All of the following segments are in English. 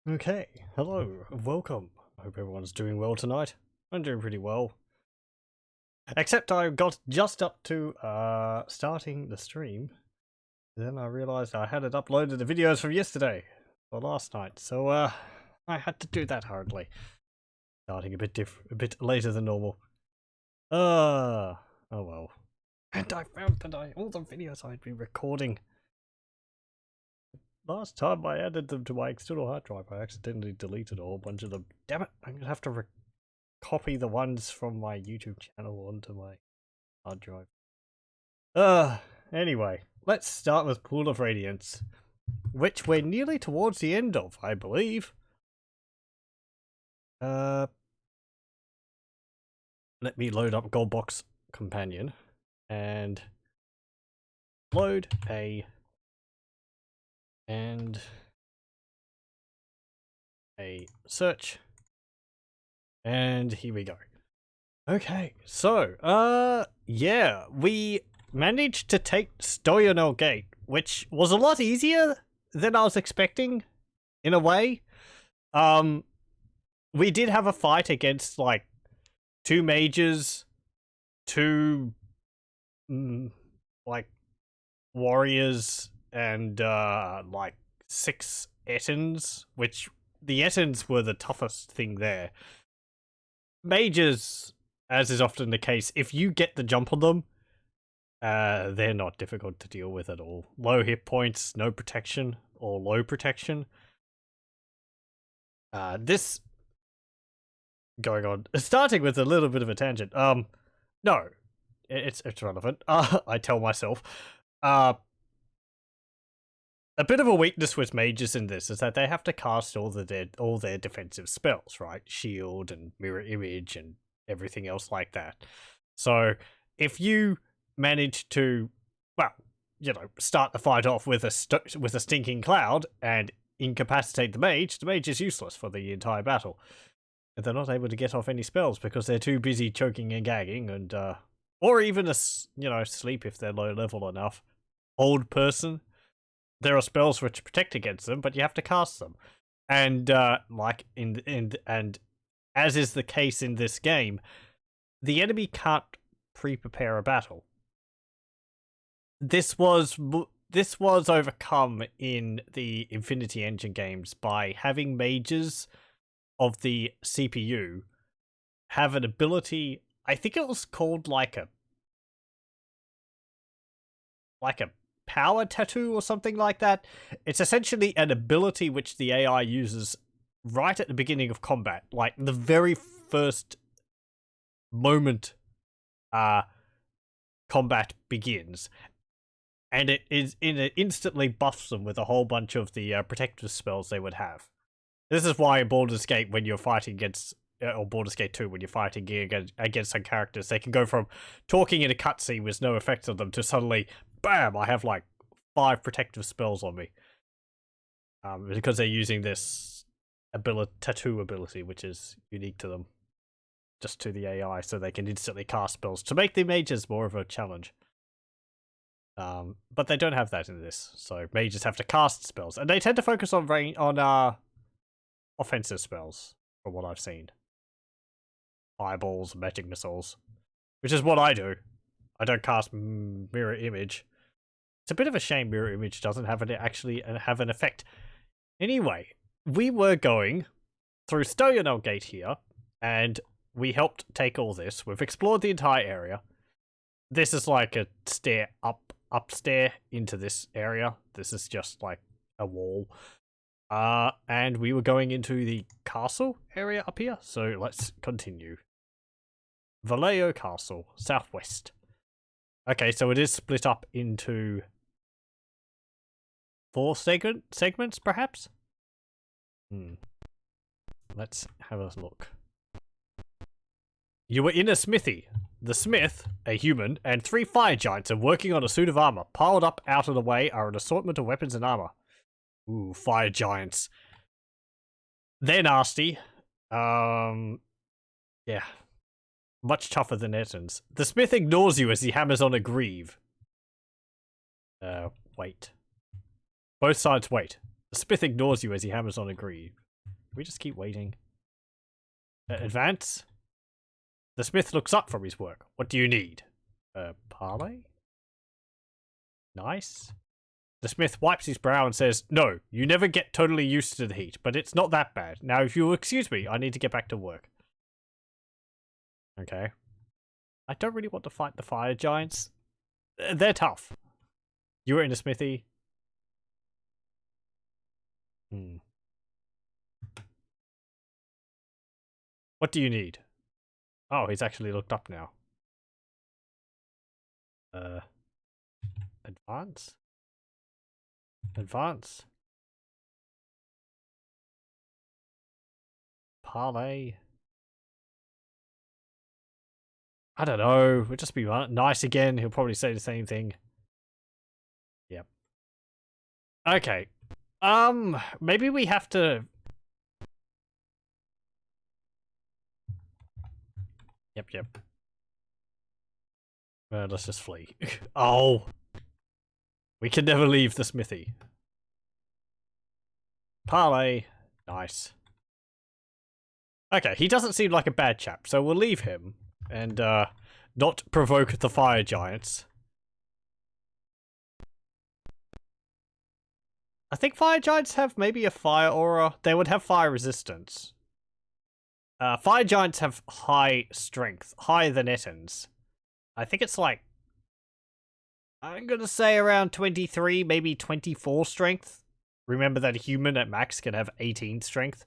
Okay, hello, welcome. I hope everyone's doing well tonight. I'm doing pretty well. Except I got just up to starting the stream. Then I realized I hadn't uploaded the videos from yesterday or last night, so I had to do that hurriedly. Starting a bit later than normal. Oh well. And I found that all the videos I'd been recording last time I added them to my external hard drive, I accidentally deleted a whole bunch of them. Damn it, I'm gonna have to copy the ones from my YouTube channel onto my hard drive. Anyway, let's start with Pool of Radiance, which we're nearly towards the end of, I believe. Let me load up Goldbox Companion and load and a search, and here we go. Okay, so yeah, we managed to take Stoyanel Gate, which was a lot easier than I was expecting, in a way. We did have a fight against like 2 mages, 2 like warriors, and like 6 Ettins, which the Ettins were the toughest thing there. Mages, as is often the case, if you get the jump on them, they're not difficult to deal with at all. Low hit points, no protection, or low protection. This going on, starting with a little bit of a tangent. No, it's relevant. I tell myself. A bit of a weakness with mages in this is that they have to cast all their defensive spells, right? Shield and mirror image and everything else like that. So if you manage to, well, you know, start the fight off with a stinking cloud and incapacitate the mage is useless for the entire battle. And they're not able to get off any spells because they're too busy choking and gagging, and or even sleep if they're low level enough. Old person. There are spells which protect against them, but you have to cast them. And and as is the case in this game, the enemy can't pre-prepare a battle. This was overcome in the Infinity Engine games by having mages of the CPU have an ability. I think it was called like a power tattoo or something like that. It's essentially an ability which the AI uses right at the beginning of combat, like the very first moment combat begins, and it instantly buffs them with a whole bunch of the protective spells they would have. This is why in Baldur's Gate, when you're fighting against, or Baldur's Gate 2, when you're fighting against some characters, they can go from talking in a cutscene with no effect on them to suddenly, bam, I have like 5 protective spells on me. Because they're using this tattoo ability, which is unique to them, just to the AI, so they can instantly cast spells to make the mages more of a challenge. But they don't have that in this, so mages have to cast spells, and they tend to focus on offensive spells, from what I've seen. Fireballs, magic missiles, which is what I do. I don't cast mirror image. It's a bit of a shame mirror image doesn't actually have an effect. Anyway, we were going through Stoyanel Gate here, and we helped take all this. We've explored the entire area. This is like a upstair into this area. This is just like a wall. And we were going into the castle area up here, so let's continue. Vallejo Castle, southwest. Okay, so it is split up into 4 segments, perhaps? Let's have a look. You were in a smithy. The smith, a human, and 3 fire giants are working on a suit of armor. Piled up out of the way are an assortment of weapons and armor. Ooh, fire giants. They're nasty. Yeah. Much tougher than Ettins. The smith ignores you as he hammers on a greave. Wait. Both sides wait. The smith ignores you as he hammers on a greave. we just keep waiting? Advance? The smith looks up from his work. What do you need? Parley? Nice. The smith wipes his brow and says, no, you never get totally used to the heat, but it's not that bad. Now, if you'll excuse me, I need to get back to work. Okay. I don't really want to fight the fire giants. They're tough. You were in a smithy. What do you need? Oh, he's actually looked up now. Advance? Advance? Parley? I don't know. We'll just be nice again. He'll probably say the same thing. Yep. Okay. Maybe we have to... Yep. Let's just flee. Oh! We can never leave the smithy. Parley. Nice. Okay, he doesn't seem like a bad chap, so we'll leave him and not provoke the fire giants. I think fire giants have maybe a fire aura. They would have fire resistance. Fire giants have high strength, higher than Ettins. I think it's like, I'm gonna say around 23, maybe 24 strength. Remember that a human at max can have 18 strength.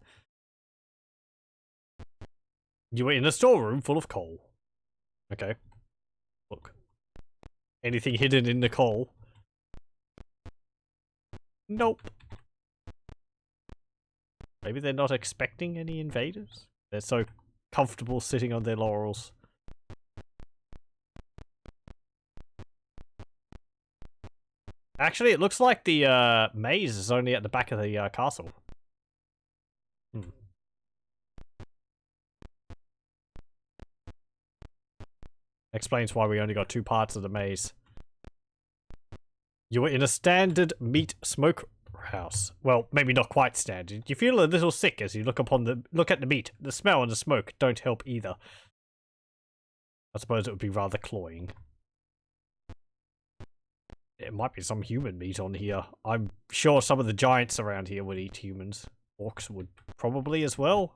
You were in a storeroom full of coal. Okay. Look. Anything hidden in the coal? Nope. Maybe they're not expecting any invaders? They're so comfortable sitting on their laurels. Actually, it looks like the maze is only at the back of the castle. Explains why we only got 2 parts of the maze. You were in a standard meat smoke house. Well, maybe not quite standard. You feel a little sick as you look at the meat. The smell and the smoke don't help either. I suppose it would be rather cloying. It might be some human meat on here. I'm sure some of the giants around here would eat humans. Orcs would probably as well.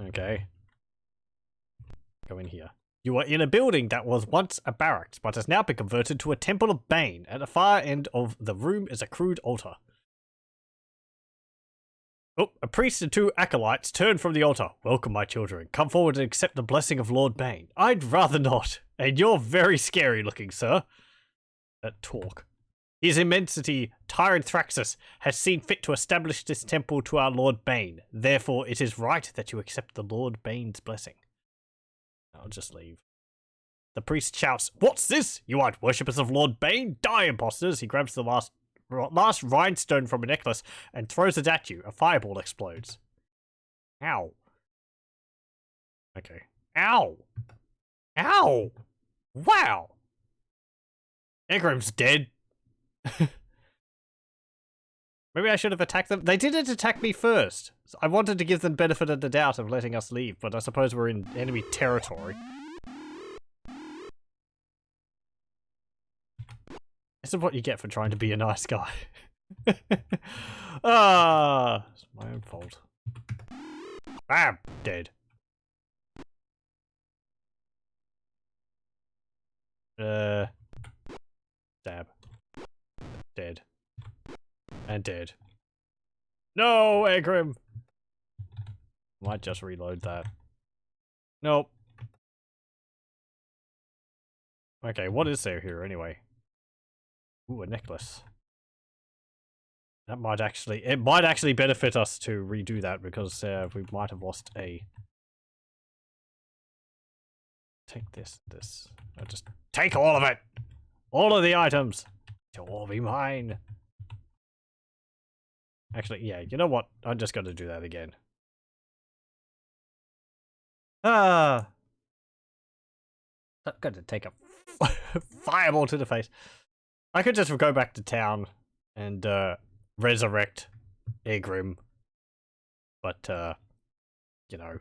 Okay. Go in here. You are in a building that was once a barracks, but has now been converted to a temple of Bane. At the far end of the room is a crude altar. Oh, a priest and 2 acolytes turn from the altar. Welcome, my children. Come forward and accept the blessing of Lord Bane. I'd rather not. And you're very scary looking, sir. Talk. His immensity, Tyrant Thraxus, has seen fit to establish this temple to our Lord Bane. Therefore, it is right that you accept the Lord Bane's blessing. I'll just leave. The priest shouts, "What's this? You aren't worshippers of Lord Bane? Die, imposters!" He grabs the last rhinestone from a necklace and throws it at you. A fireball explodes. Ow. Okay. Ow! Ow! Wow! Egrim's dead. Maybe I should have attacked them. They didn't attack me first. I wanted to give them benefit of the doubt of letting us leave, but I suppose we're in enemy territory. This is what you get for trying to be a nice guy. Ah, it's my own fault. Bam! Dead. Stab. Dead. And dead. No, Egrim! Might just reload that. Nope. Okay, what is there here anyway? Ooh, a necklace. That might actually, it might actually benefit us to redo that because we might have lost a... Take this. I'll just take all of it! All of the items! It'll all be mine. Actually, yeah, you know what? I'm just going to do that again. Ah! I'm going to take a fireball to the face. I could just go back to town and resurrect Egrim. But, you know,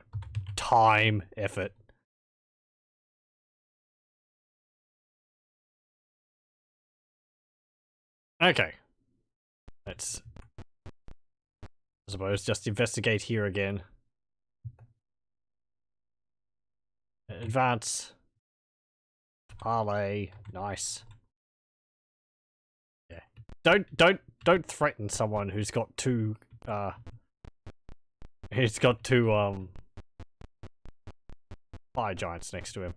time, effort. Okay. Let's, I suppose, just investigate here again. Advance. Parlay. Nice. Yeah. Don't threaten someone who's got two fire giants next to him.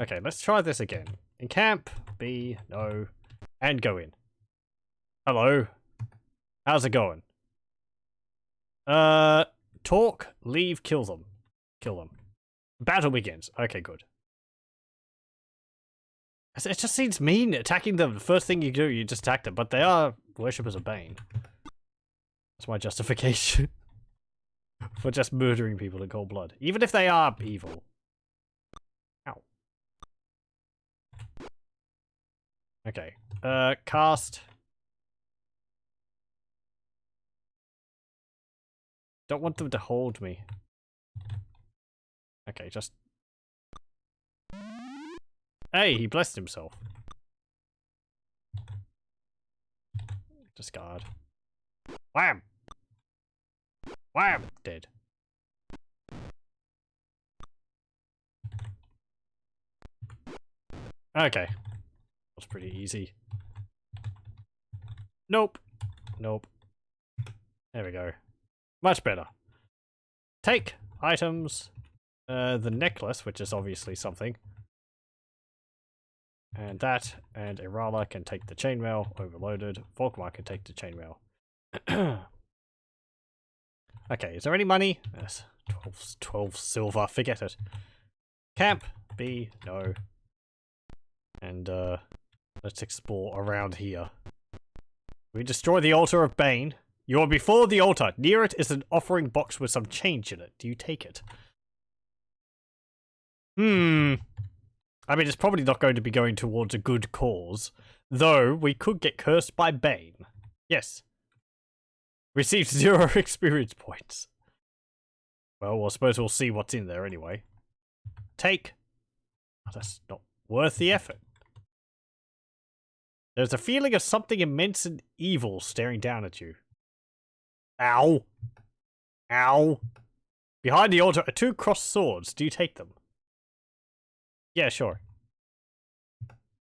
Okay, let's try this again. Encamp, B, no, and go in. Hello. How's it going? Talk, leave, kill them. Kill them. Battle begins. Okay, good. It just seems mean attacking them. The first thing you do, you just attack them, but they are worshippers of Bane. That's my justification for just murdering people in cold blood, even if they are evil. Ow. Okay. Cast. Don't want them to hold me. Okay, just... Hey, he blessed himself. Discard. Wham! Wham! Dead. Okay. That's pretty easy. Nope. Nope. There we go. Much better. Take items. The necklace, which is obviously something. And that, and Irala can take the chainmail, overloaded. Volkmar can take the chainmail. Okay, is there any money? Yes, 12 silver, forget it. Camp, B, no. And, let's explore around here. We destroy the Altar of Bane. You are before the altar. Near it is an offering box with some change in it. Do you take it? I mean, it's probably not going to be going towards a good cause. Though, we could get cursed by Bane. Yes. Received 0 experience points. Well, I suppose we'll see what's in there anyway. Take. Oh, that's not worth the effort. There's a feeling of something immense and evil staring down at you. Ow. Ow. Behind the altar are 2 crossed swords. Do you take them? Yeah, sure.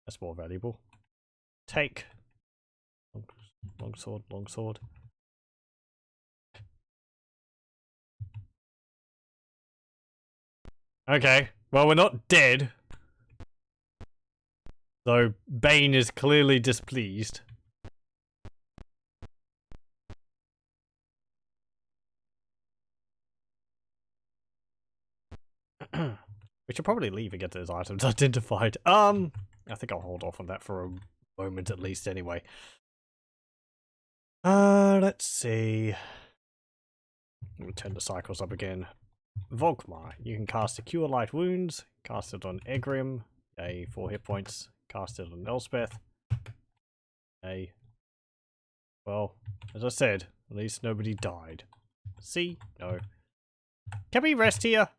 That's more valuable. Take. Long sword, long sword. Okay, well, we're not dead. Though Bane is clearly displeased. We should probably leave and get those items identified. I think I'll hold off on that for a moment at least anyway. Let's see. We'll turn the cycles up again. Volkmar, you can cast a Cure Light Wounds, cast it on Egrim, 4 hit points, cast it on Elspeth, well, as I said, at least nobody died. See? No. Can we rest here?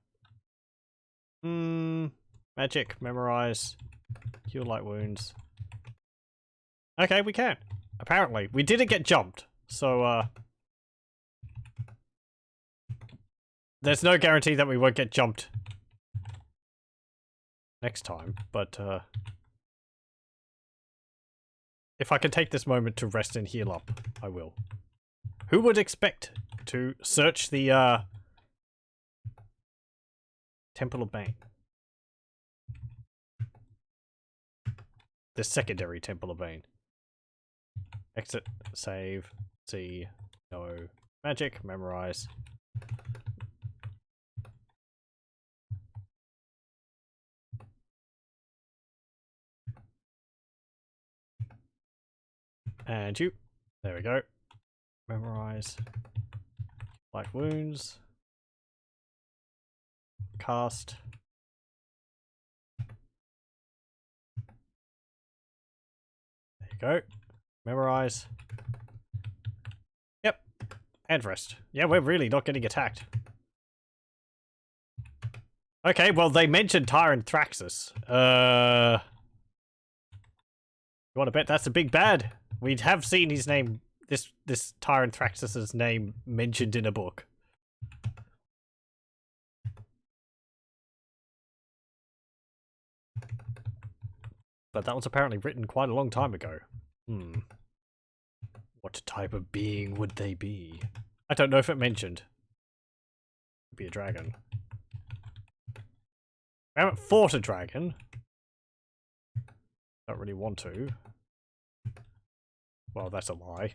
Magic, memorize, Cure Light Wounds. Okay, we can. Apparently. We didn't get jumped, so, there's no guarantee that we won't get jumped next time, but, if I can take this moment to rest and heal up, I will. Who would expect to search the, Temple of Bane? The secondary Temple of Bane. Exit, save, C, no, magic, memorize. And you. There we go. Memorize. Light wounds. Cast. go. Memorize. Yep. And rest. Yeah, we're really not getting attacked. Okay, well, they mentioned Tyrant Thraxus. You want to bet that's a big bad? We have seen his name, this Tyrant Thraxus's name mentioned in a book. But that was apparently written quite a long time ago. What type of being would they be? I don't know if it mentioned. Could be a dragon. I haven't fought a dragon. Don't really want to. Well, that's a lie.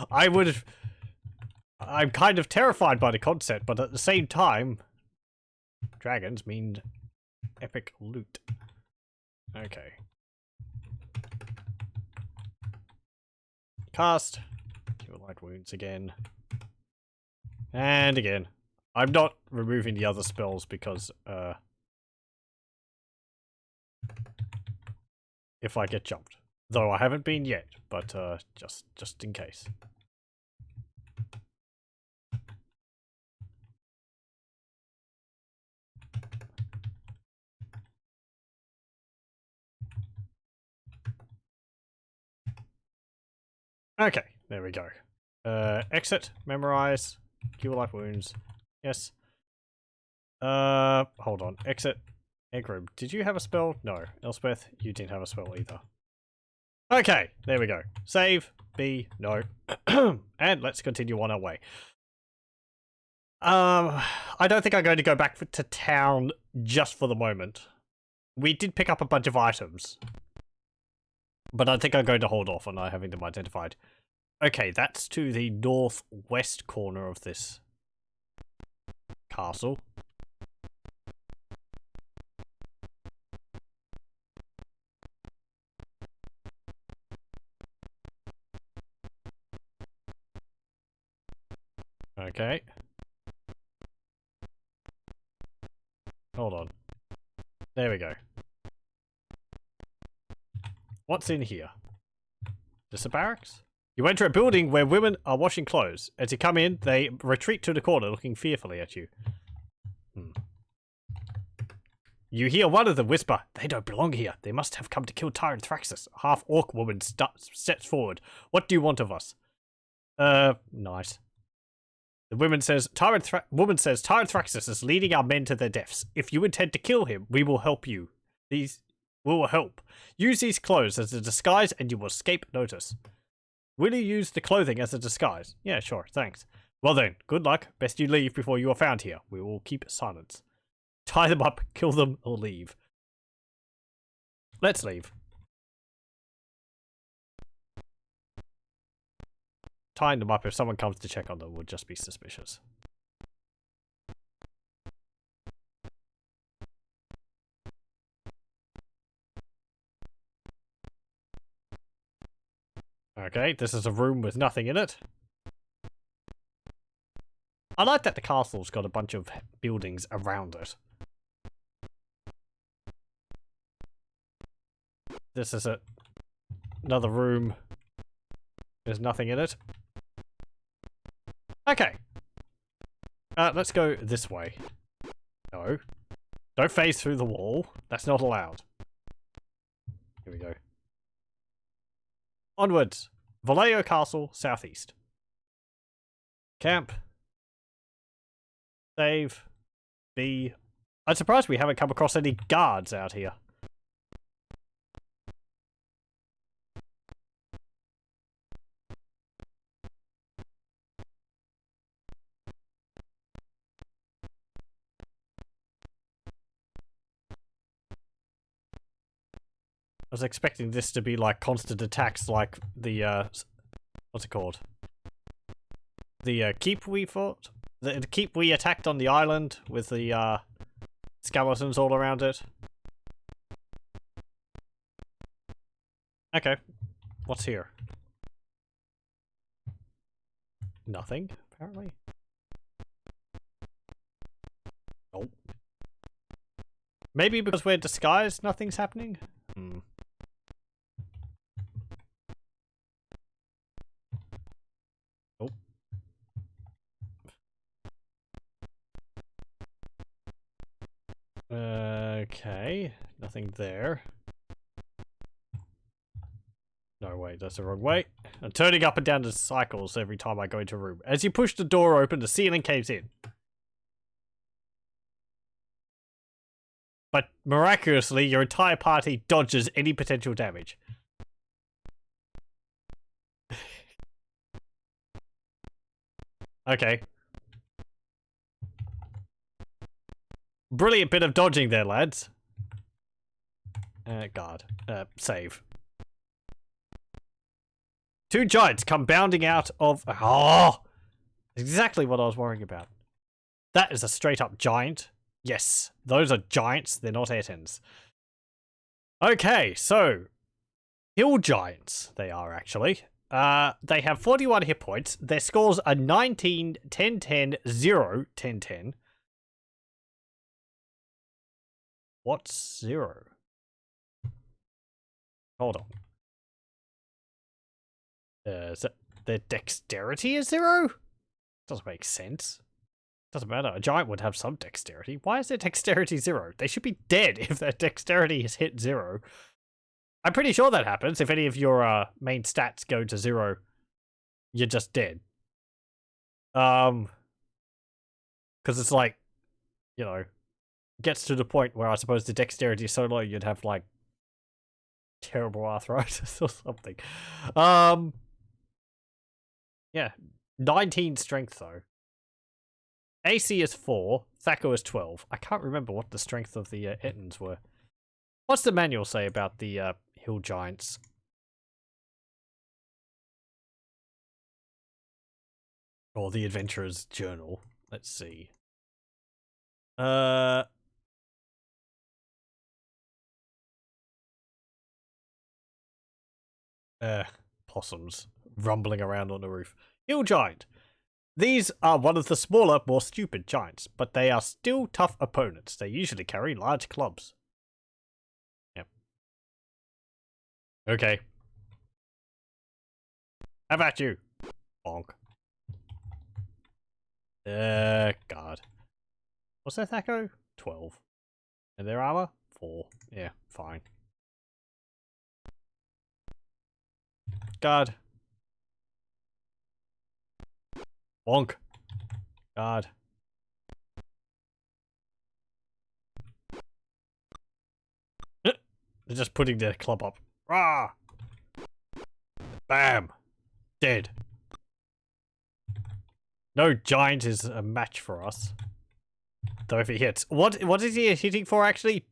I'm kind of terrified by the concept, but at the same time, dragons mean epic loot. Okay. Cast. Cure light wounds again. And again. I'm not removing the other spells because, if I get jumped. Though I haven't been yet, but, just in case. Okay, there we go. Exit, memorize, cure life wounds. Yes. Hold on. Exit. Egrim, did you have a spell? No. Elspeth, you didn't have a spell either. Okay, there we go. Save. B. No. And let's continue on our way. I don't think I'm going to go back to town just for the moment. We did pick up a bunch of items. But I think I'm going to hold off on having them identified. Okay, that's to the northwest corner of this castle. Okay. Hold on. There we go. What's in here? This a barracks? You enter a building where women are washing clothes. As you come in, they retreat to the corner, looking fearfully at you. You hear one of them whisper, "They don't belong here. They must have come to kill Tyrant Thraxus." A half-orc woman steps forward. "What do you want of us?" Nice. The woman says, Tyrant Thraxus is leading our men to their deaths. If you intend to kill him, we will help you. We will help. Use these clothes as a disguise and you will escape notice. Will you use the clothing as a disguise? Yeah, sure, thanks. Well then, good luck. Best you leave before you are found here. We will keep silence. Tie them up, kill them, or leave. Let's leave. Tying them up if someone comes to check on them would just be suspicious. Okay, this is a room with nothing in it. I like that the castle's got a bunch of buildings around it. This is another room. There's nothing in it. Okay. Let's go this way. No. Don't phase through the wall. That's not allowed. Here we go. Onwards. Vallejo Castle, southeast. Camp. Save. B. I'm surprised we haven't come across any guards out here. I was expecting this to be like constant attacks like the, what's it called? The, keep we fought? The keep we attacked on the island with the, skeletons all around it. Okay. What's here? Nothing, apparently. Nope. Maybe because we're disguised, nothing's happening? Okay, nothing there. No, wait, that's the wrong way. I'm turning up and down the cycles every time I go into a room. As you push the door open, the ceiling caves in. But miraculously, your entire party dodges any potential damage. Okay. Brilliant bit of dodging there, lads. God. Save. Two giants come bounding out of... Oh! Exactly what I was worrying about. That is a straight up giant. Yes, those are giants. They're not Ettins. Okay, so... Hill giants, they are actually. They have 41 hit points. Their scores are 19, 10, 10, 0, 10, 10. What's 0? Hold on. Is that their dexterity is 0? Doesn't make sense. Doesn't matter. A giant would have some dexterity. Why is their dexterity 0? They should be dead if their dexterity is hit 0. I'm pretty sure that happens. If any of your main stats go to 0, you're just dead. Because it's like, you know, gets to the point where I suppose the dexterity is so low you'd have like terrible arthritis or something. Yeah, 19 strength though. AC is 4, Thaco is 12. I can't remember what the strength of the Ettins were. What's the manual say about the hill giants? Or the adventurer's journal. Let's see. Possums rumbling around on the roof. Hill giant. These are one of the smaller, more stupid giants, but they are still tough opponents. They usually carry large clubs. Yep. Okay. How about you? Bonk. God. What's their Thaco? 12. And their armor? 4. Yeah, fine. God. Bonk. God. They're just putting their club up. Rah! Bam! Dead. No giant is a match for us. Though if he hits. What is he hitting for actually?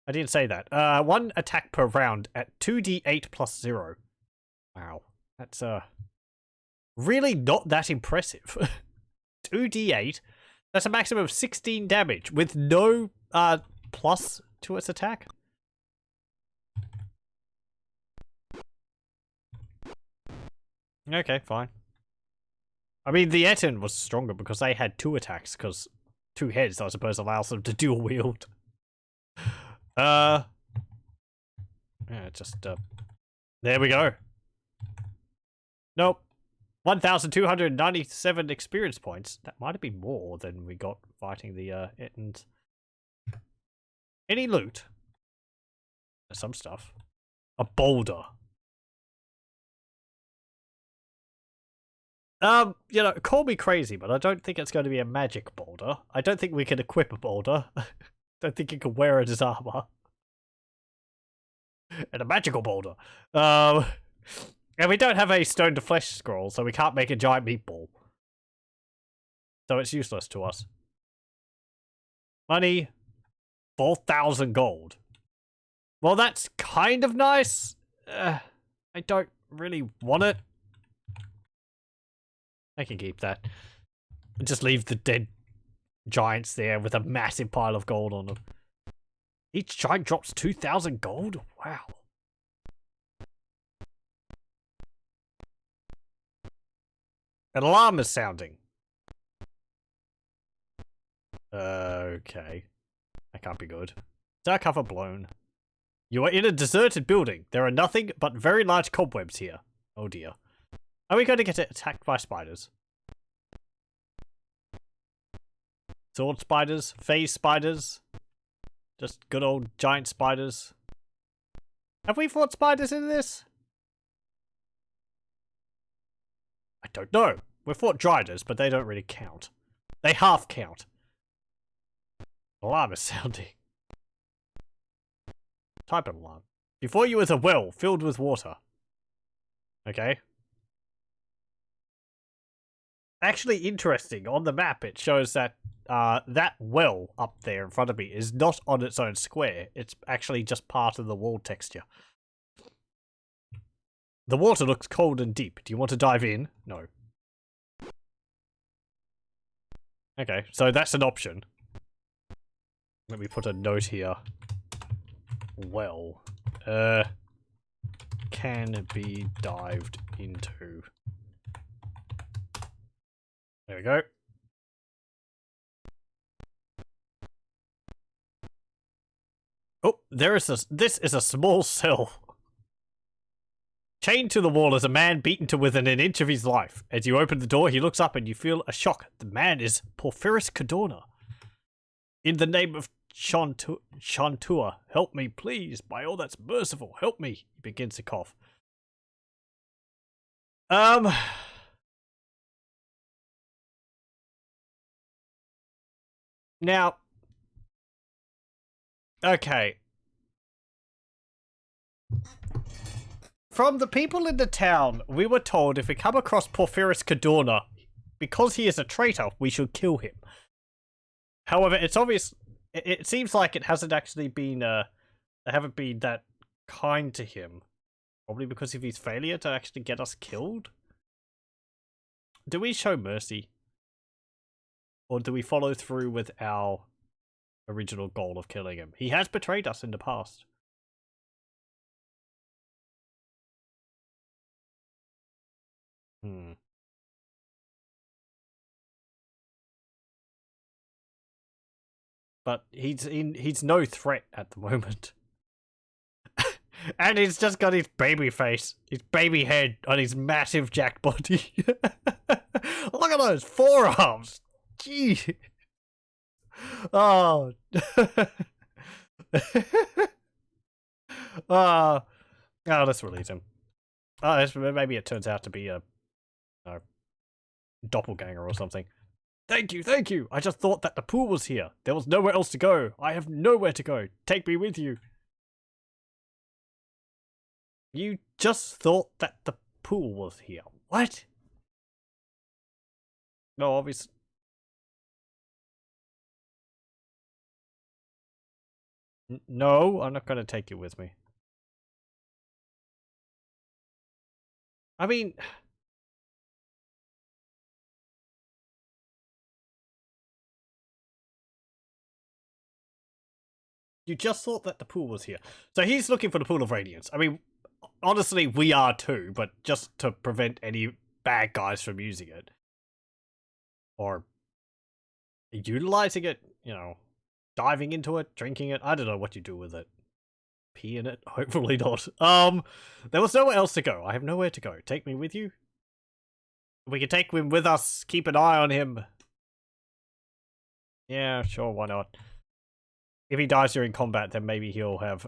I didn't say that. 1 attack per round at 2d8 plus 0. Wow. That's really not that impressive. 2d8. That's a maximum of 16 damage with no plus to its attack. Okay, fine. I mean, the Ettin was stronger because they had 2 attacks, because 2 heads, I suppose, allows them to dual wield. Yeah, just, there we go. Nope. 1,297 experience points. That might have been more than we got fighting the, Ettins. Any loot? There's some stuff. A boulder. You know, call me crazy, but I don't think it's going to be a magic boulder. I don't think we can equip a boulder. Don't think you can wear it as armor. And a magical boulder. And we don't have a stone to flesh scroll, so we can't make a giant meatball. So it's useless to us. Money. 4,000 gold. Well, that's kind of nice. I don't really want it. I can keep that. Just leave the dead giants there with a massive pile of gold on them. Each giant drops 2,000 gold? Wow. An alarm is sounding. Okay. That can't be good. Dark cover blown. You are in a deserted building. There are nothing but very large cobwebs here. Oh dear. Are we going to get attacked by spiders? Sword spiders? Phase spiders? Just good old giant spiders. Have we fought spiders in this? I don't know. We've fought driders, but they don't really count. They half count. Alarm is sounding. Type of alarm. Before you is a well filled with water. Okay. Actually interesting. On the map, it shows that that well up there in front of me is not on its own square. It's actually just part of the wall texture. The water looks cold and deep. Do you want to dive in? No. Okay, so that's an option. Let me put a note here. Well, can be dived into. There we go. Oh, this is a small cell. Chained to the wall is a man beaten to within an inch of his life. As you open the door, he looks up and you feel a shock. The man is Porphyris Cadorna. In the name of Shantua, help me, please. By all that's merciful, help me. He begins to cough. Now, okay. From the people in the town, we were told if we come across Porphyris Cadorna, because he is a traitor, we should kill him. However, it's obvious. It seems like it hasn't actually been. They haven't been that kind to him. Probably because of his failure to actually get us killed. Do we show mercy? Or do we follow through with our original goal of killing him? He has betrayed us in the past. But he's no threat at the moment. And he's just got his baby face, his baby head on his massive jack body. Look at those forearms. Gee. Oh. Oh, let's release him. Maybe it turns out to be a doppelganger or something. Thank you, thank you. I just thought that the pool was here. There was nowhere else to go. I have nowhere to go. Take me with you. You just thought that the pool was here. What? No, obviously. No, I'm not going to take you with me. I mean... You just thought that the pool was here. So he's looking for the Pool of Radiance. I mean, honestly, we are too, but just to prevent any bad guys from using it. Or utilizing it, you know, diving into it, drinking it. I don't know what you do with it. Pee in it? Hopefully not. There was nowhere else to go. I have nowhere to go. Take me with you? We can take him with us. Keep an eye on him. Yeah, sure, why not? If he dies during combat, then maybe he'll have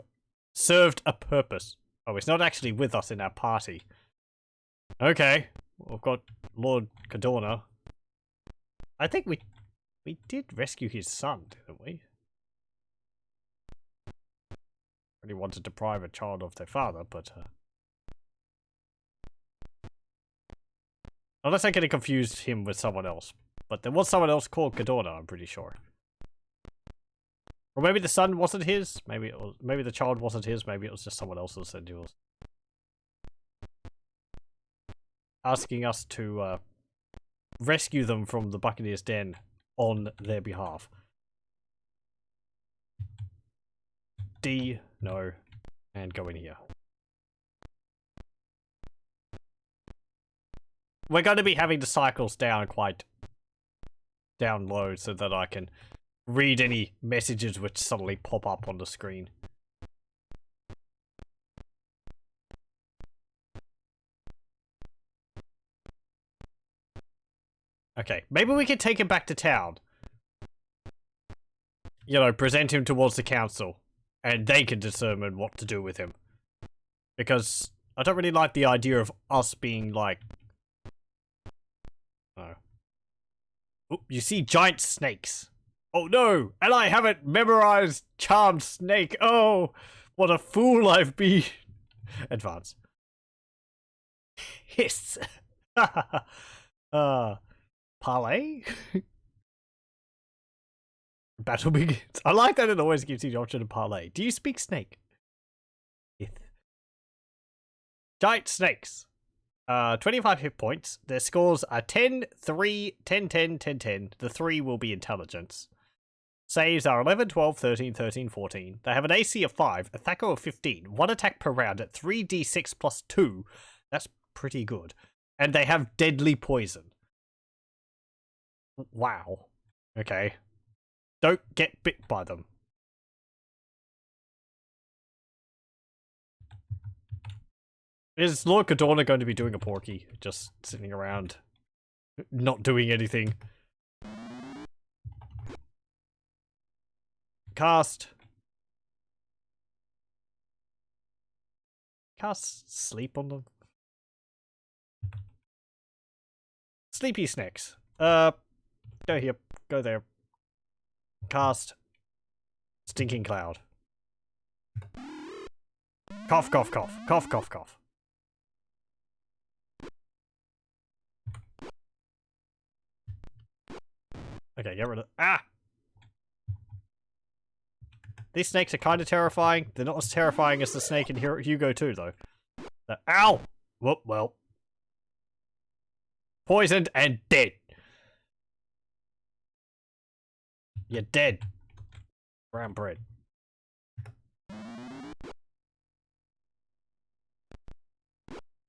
served a purpose. Oh, he's not actually with us in our party. Okay. We've got Lord Cadorna. I think we did rescue his son, didn't we? Really wanted to deprive a child of their father, but... Unless I'm getting confused him with someone else. But there was someone else called Cadorna, I'm pretty sure. Or maybe the son wasn't his. Maybe it was. Maybe the child wasn't his. Maybe it was just someone else's and yours. Asking us to rescue them from the Buccaneer's den on their behalf. D, no, and go in here. We're going to be having the cycles down quite down low so that I can read any messages which suddenly pop up on the screen. Okay, maybe we can take him back to town. you know, present him towards the council, and they can determine what to do with him. Because I don't really like the idea of us being like... Oh. Oop, you see giant snakes. Oh no! And I haven't memorized Charmed Snake! Oh! What a fool I've been! Advance. Hiss! Parlay? Battle begins. I like that it always gives you the option to parlay. Do you speak snake? Giant snakes. 25 hit points. Their scores are 10, 3, 10, 10, 10, 10. The 3 will be intelligence. Saves are 11, 12, 13, 13, 14. They have an AC of 5, a THAC of 15, 1 attack per round at 3d6 plus 2. That's pretty good. And they have deadly poison. Wow. Okay. Don't get bit by them. Is Lord Cadorna going to be doing a porky? Just sitting around, not doing anything. Cast sleep on them. Sleepy snakes. Go here. Go there. Cast Stinking Cloud. Cough, cough, cough. Cough, cough, cough. Okay, get rid of... Ah! These snakes are kind of terrifying. They're not as terrifying as the snake in Hugo 2, though. Ow! Whoop, well. Poisoned and dead. You're dead. Brown bread.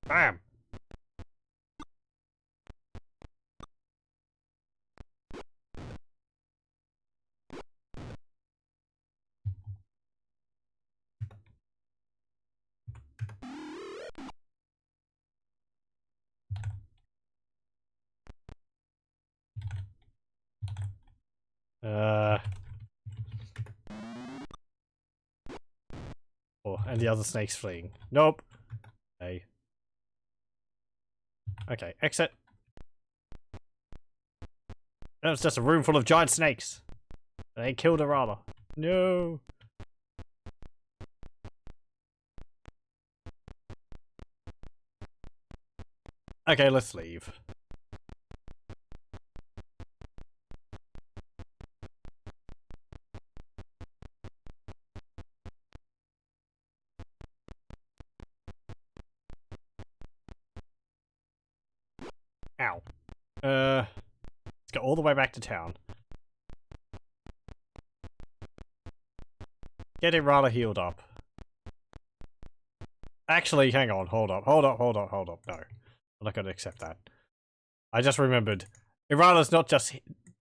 Bam! Oh, and the other snake's fleeing. Nope. Okay. Okay, exit. That was just a room full of giant snakes. They killed Arala. No. Okay, let's leave. Ow. Let's go all the way back to town. Get Arala healed up. Actually, hang on. Hold up. No. I'm not going to accept that. I just remembered. Arala's not just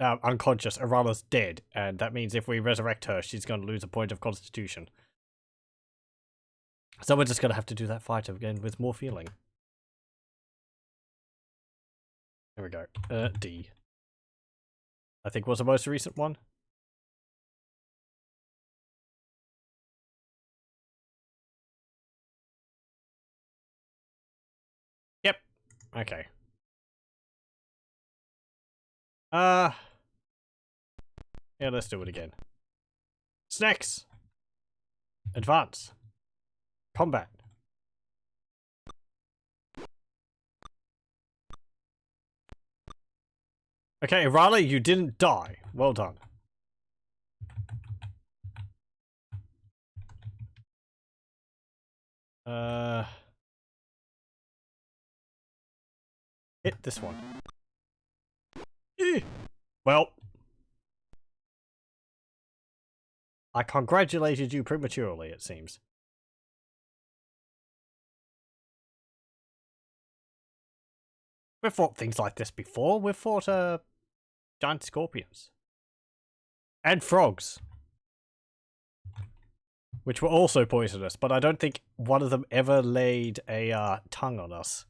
unconscious. Arala's dead. And that means if we resurrect her, she's going to lose a point of constitution. So we're just going to have to do that fight again with more feeling. There we go. D. I think was the most recent one. Yep. Okay. Yeah, let's do it again. Snacks. Advance. Combat. Okay, Riley, you didn't die. Well done. Hit this one. Well, I congratulated you prematurely, it seems. We've fought things like this before. We've fought, giant scorpions. And frogs. Which were also poisonous, but I don't think one of them ever laid a, tongue on us.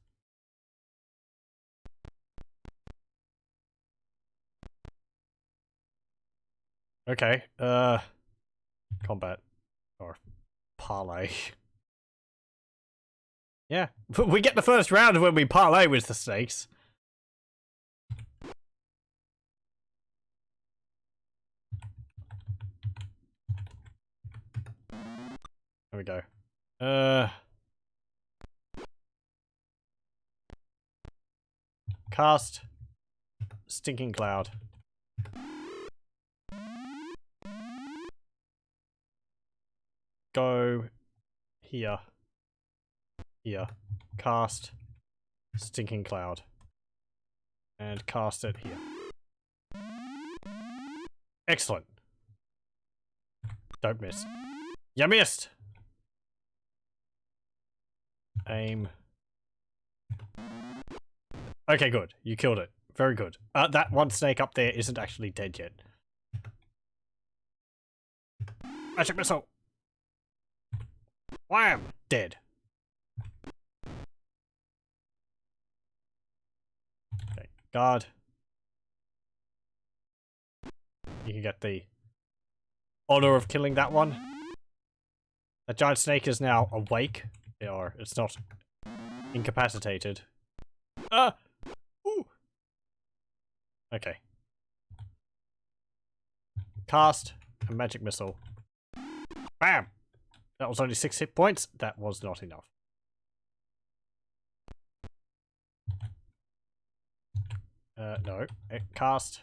Okay, combat. Or parlay. Yeah, we get the first round when we parlay with the snakes. There we go. Cast Stinking Cloud. Go here. Here. Cast Stinking Cloud. And cast it here. Excellent. Don't miss. You missed! Aim. Okay, good. You killed it. Very good. That one snake up there isn't actually dead yet. Magic missile! Wham! Dead. Okay, guard. You can get the honor of killing that one. That giant snake is now awake. Or it's not incapacitated. Ooh. Okay. Cast a magic missile. Bam! That was only 6 hit points. That was not enough. No. Cast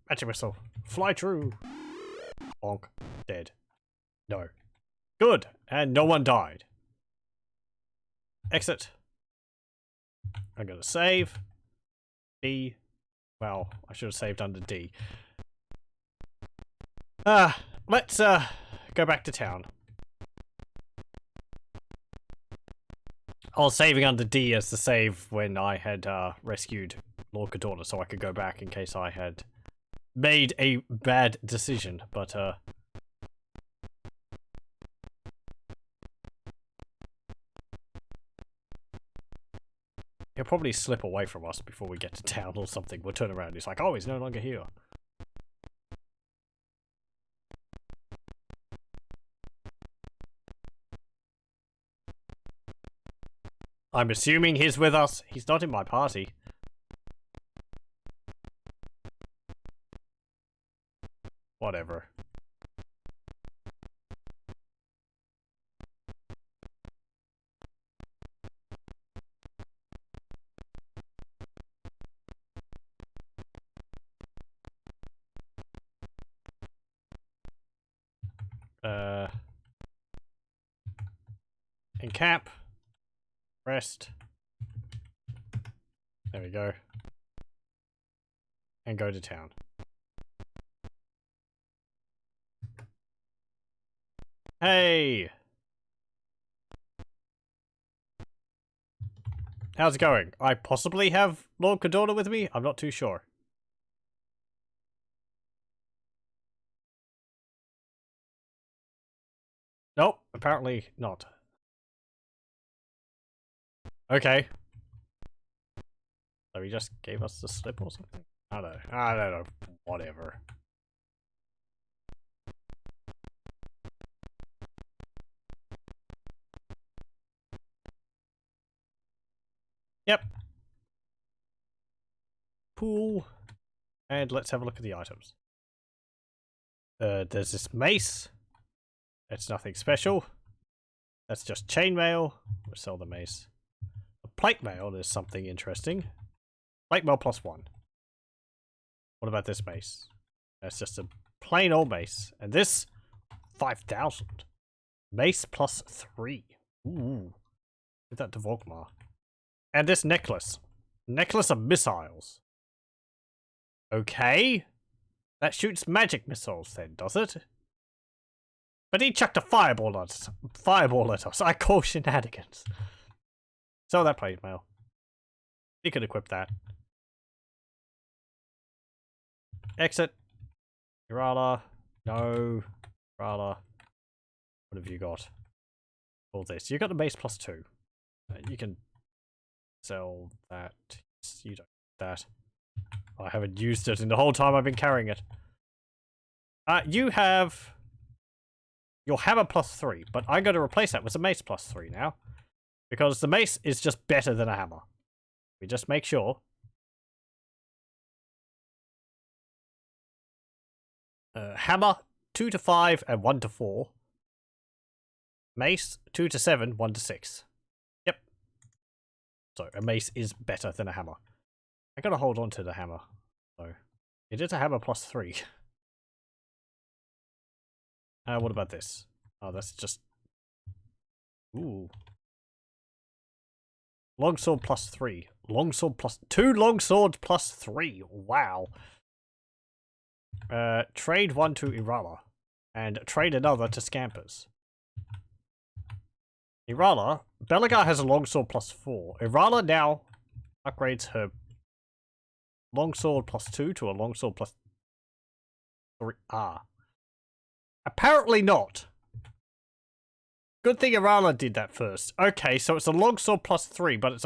magic missile. Fly true. Bonk. Dead. No. Good. And no one died. Exit. I'm gonna save. D. Well, I should have saved under D. Let's go back to town. I was saving under D as the save when I had rescued Lord Cadorna, so I could go back in case I had made a bad decision, but he'll probably slip away from us before we get to town or something. We'll turn around and he's like, oh, he's no longer here. I'm assuming he's with us. He's not in my party. Whatever. Encamp. Rest. There we go. And go to town. Hey! How's it going? I possibly have Lord Cadorna with me? I'm not too sure. Nope, apparently not. Okay. So he just gave us the slip or something? I don't know. Whatever. Yep. Pool. And let's have a look at the items. There's this mace. It's nothing special. That's just chainmail. We'll sell the mace. The plate mail is something interesting. Plate mail +1. What about this mace? That's just a plain old mace. And this, 5,000. Mace +3. Ooh. Give that to Volkmar. And this necklace. Necklace of missiles. Okay. That shoots magic missiles then, does it? But he chucked a fireball at us. I call shenanigans. Sell that plate mail. You could equip that. Exit. Urala. No. Urala. What have you got? All this. You got the base +2. You can sell that. You don't that. I haven't used it in the whole time I've been carrying it. You have your hammer +3, but I'm going to replace that with a mace +3 now. Because the mace is just better than a hammer. We just make sure. Hammer, 2 to 5 and 1 to 4. Mace, 2 to 7, 1 to 6. Yep. So, a mace is better than a hammer. I gotta hold on to the hammer. So, it is a hammer +3. What about this? Oh, that's just... Ooh. Longsword +3. Longsword plus... 2 longswords +3. Wow. Trade 1 to Irala. And trade another to Scampers. Irala... Belagar has a longsword +4. Irala now upgrades her longsword +2 to a longsword +3. Ah. Apparently not. Good thing Irala did that first. Okay, so it's a longsword +3, but it's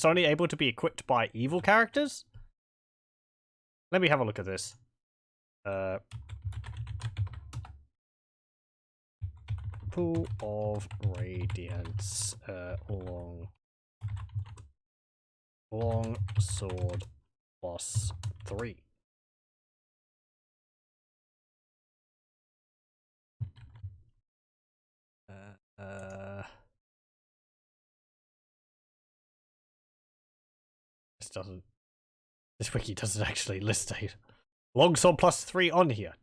only able to be equipped by evil characters? Let me have a look at this. Pool of Radiance. Long sword +3. This wiki doesn't actually list a longsword +3 on here.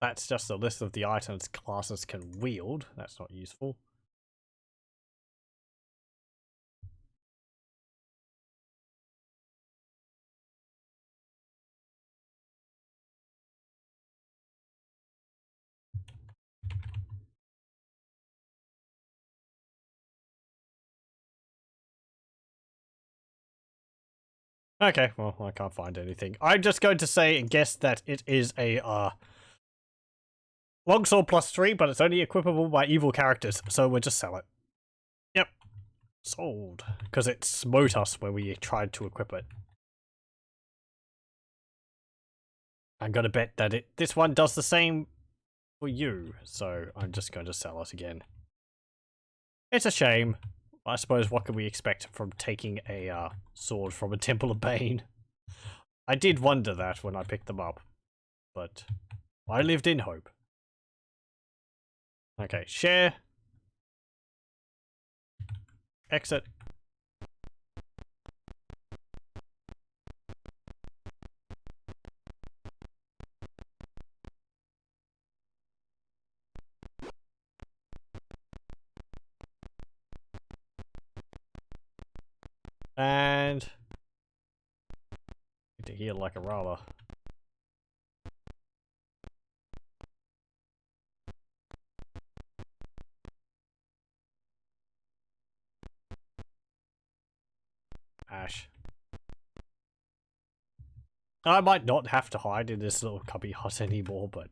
That's just a list of the items classes can wield. That's not useful. Okay, well, I can't find anything. I'm just going to say and guess that it is a longsword +3, but it's only equipable by evil characters, so we'll just sell it. Yep. Sold. Because it smote us when we tried to equip it. I'm gonna bet that this one does the same for you, so I'm just going to sell it again. It's a shame. I suppose what can we expect from taking a sword from a Temple of Bane? I did wonder that when I picked them up, but I lived in hope. Okay, share. Exit. And need to heal like a roller. Ash. I might not have to hide in this little cubby hut anymore, but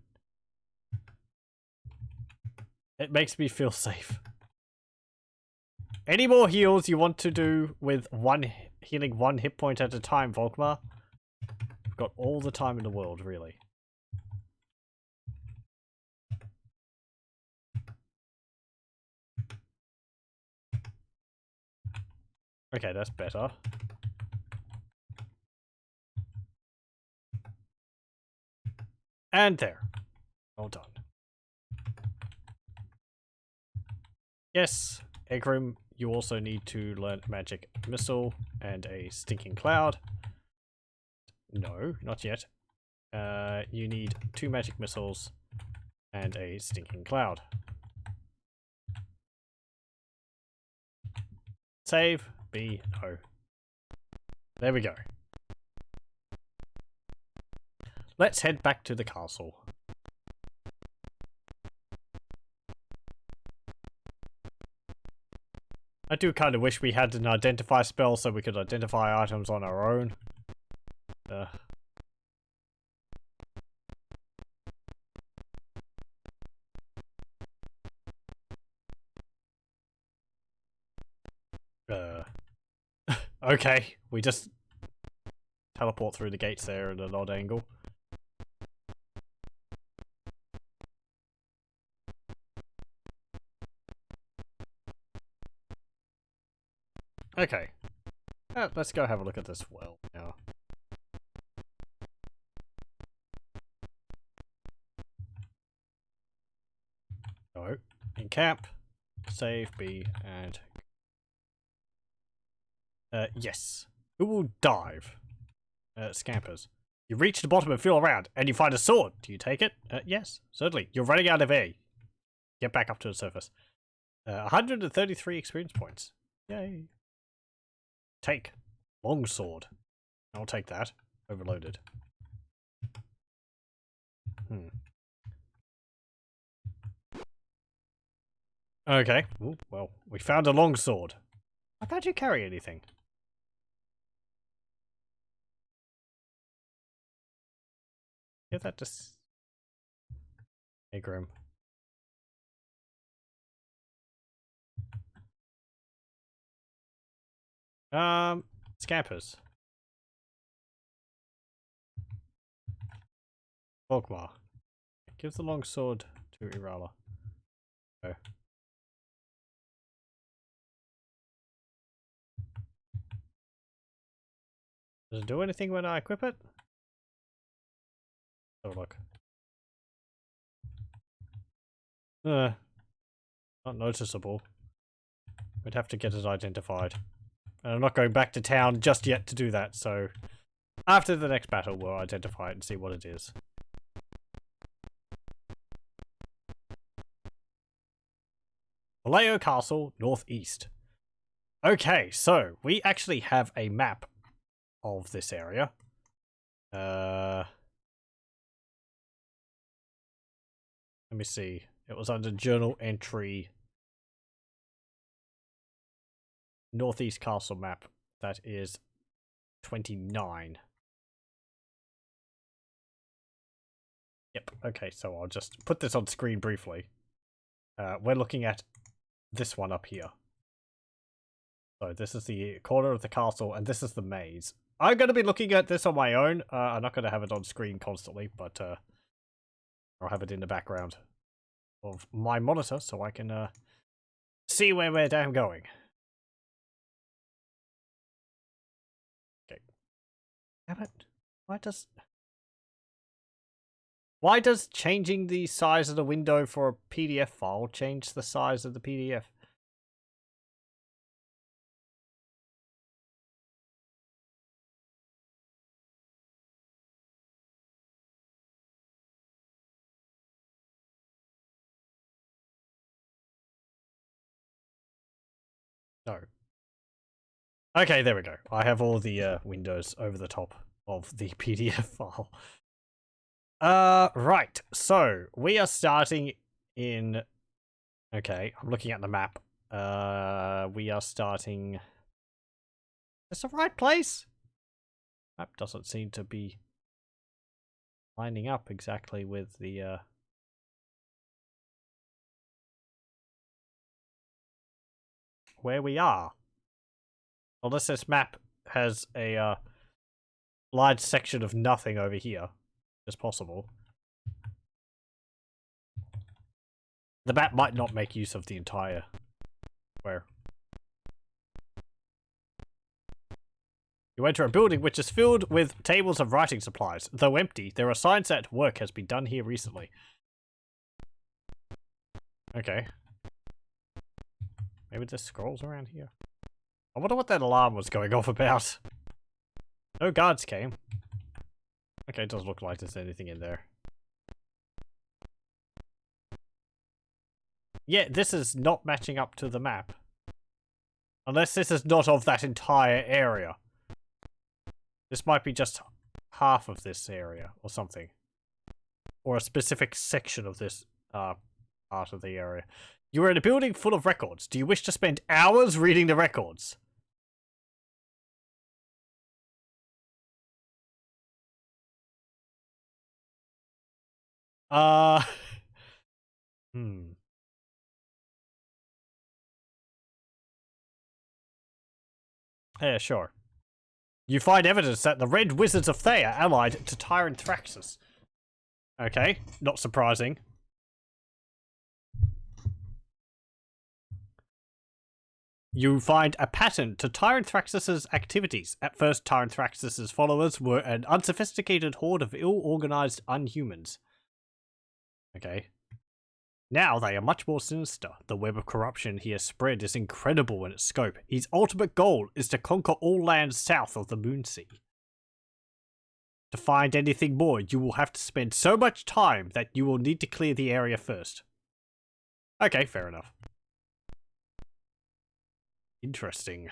it makes me feel safe. Any more heals you want to do with healing 1 hit point at a time, Volkmar? We've got all the time in the world, really. Okay, that's better. And there. Well done. Yes, Egrim, you also need to learn Magic Missile and a Stinking Cloud. No, not yet. You need 2 Magic Missiles and a Stinking Cloud. Save. B. No. There we go. Let's head back to the castle. I do kind of wish we had an identify spell so we could identify items on our own. Okay, we just teleport through the gates there at an odd angle. Okay. Let's go have a look at this well now. Go. Encamp. Save B and... yes. Who will dive? Scampers. You reach the bottom and feel around, and you find a sword. Do you take it? Yes, certainly. You're running out of air. Get back up to the surface. 133 experience points. Yay. Take. Longsword. I'll take that. Overloaded. Okay. Ooh, well, we found a longsword. How can't you carry anything? Give that to... Hey, Grim. Scampers. Volkmar. Give the longsword to Irala. Oh. Does it do anything when I equip it? Oh, look. Not noticeable. We'd have to get it identified. And I'm not going back to town just yet to do that, so... After the next battle, we'll identify it and see what it is. Vallejo Castle, northeast. Okay, so we actually have a map of this area. Let me see. It was under journal entry. Northeast Castle map. That is 29. Yep. Okay, so I'll just put this on screen briefly. We're looking at this one up here. So this is the corner of the castle, and this is the maze. I'm going to be looking at this on my own. I'm not going to have it on screen constantly, but I'll have it in the background of my monitor so I can see where we're damn going. Okay. Damn it. Why does changing the size of the window for a PDF file change the size of the PDF? No. Okay, there we go. I have all the windows over the top of the PDF file. Right. So we are starting in... Okay, I'm looking at the map. We are starting... Is this the right place? Map doesn't seem to be lining up exactly with the where we are. Unless this map has a large section of nothing over here. It's possible. The map might not make use of the entire square. You enter a building which is filled with tables of writing supplies. Though empty, there are signs that work has been done here recently. Okay. Maybe there's scrolls around here. I wonder what that alarm was going off about. No guards came. Okay, it doesn't look like there's anything in there. Yeah, this is not matching up to the map. Unless this is not of that entire area. This might be just half of this area or something. Or a specific section of this part of the area. You are in a building full of records. Do you wish to spend hours reading the records? Yeah, sure. You find evidence that the Red Wizards of Thea allied to Tyrant Thraxus. Okay, not surprising. You find a pattern to Tyrant Thraxus's activities. At first, Tyrant Thraxus's followers were an unsophisticated horde of ill-organized unhumans. Okay. Now they are much more sinister. The web of corruption he has spread is incredible in its scope. His ultimate goal is to conquer all lands south of the Moonsea. To find anything more, you will have to spend so much time that you will need to clear the area first. Okay, fair enough. Interesting.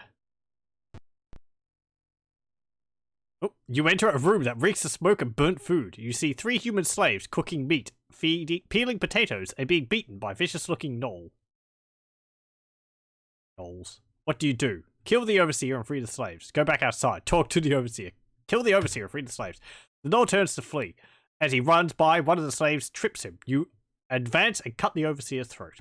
Oh, you enter a room that reeks of smoke and burnt food. You see 3 human slaves cooking meat, peeling potatoes, and being beaten by vicious-looking gnolls. What do? Kill the overseer and free the slaves. Go back outside. Talk to the overseer. Kill the overseer and free the slaves. The gnoll turns to flee. As he runs by, one of the slaves trips him. You advance and cut the overseer's throat.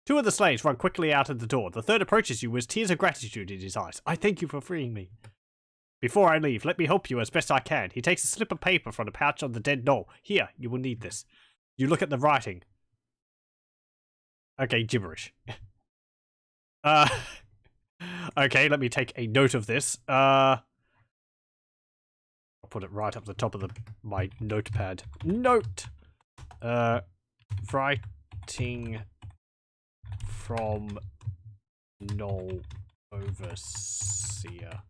2 of the slaves run quickly out of the door. The third approaches you with tears of gratitude in his eyes. I thank you for freeing me. Before I leave, let me help you as best I can. He takes a slip of paper from the pouch on the dead gnoll. Here, you will need this. You look at the writing. Okay, gibberish. Okay, let me take a note of this. I'll put it right up the top of my notepad. Note! Writing from gnoll overseer.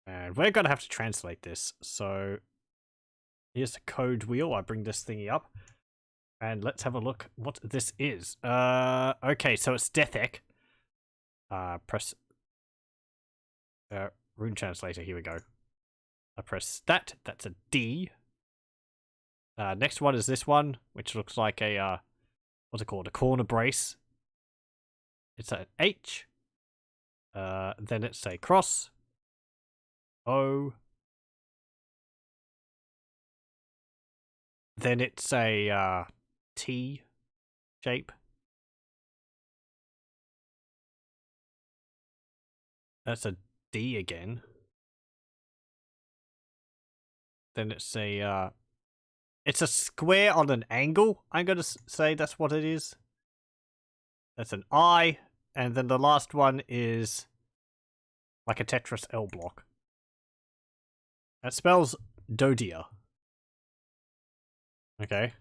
And we're going to have to translate this. So here's the code wheel. I bring this thingy up. And let's have a look what this is. Okay, so it's Deathek. Press rune translator. Here we go. I press that. That's a D. Next one is this one, which looks like a what's it called? A corner brace. It's an H. Then it's a cross. O. Then it's a T shape. That's a D again. Then it's a square on an angle. I'm going to say that's what it is. That's an I. And then the last one is like a Tetris L block. That spells Dodia. Okay.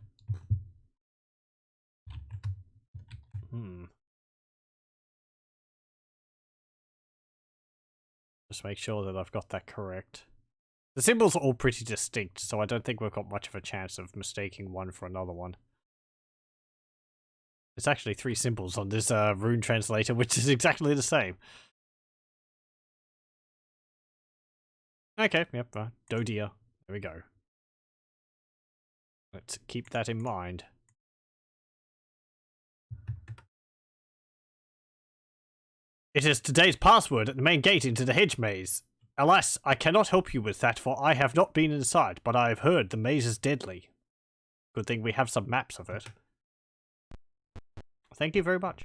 Just make sure that I've got that correct. The symbols are all pretty distinct, so I don't think we've got much of a chance of mistaking one for another one. There's actually 3 symbols on this rune translator, which is exactly the same. Okay, yep, Dodia. There we go. Let's keep that in mind. It is today's password at the main gate into the Hedge Maze. Alas, I cannot help you with that, for I have not been inside, but I have heard the maze is deadly. Good thing we have some maps of it. Thank you very much.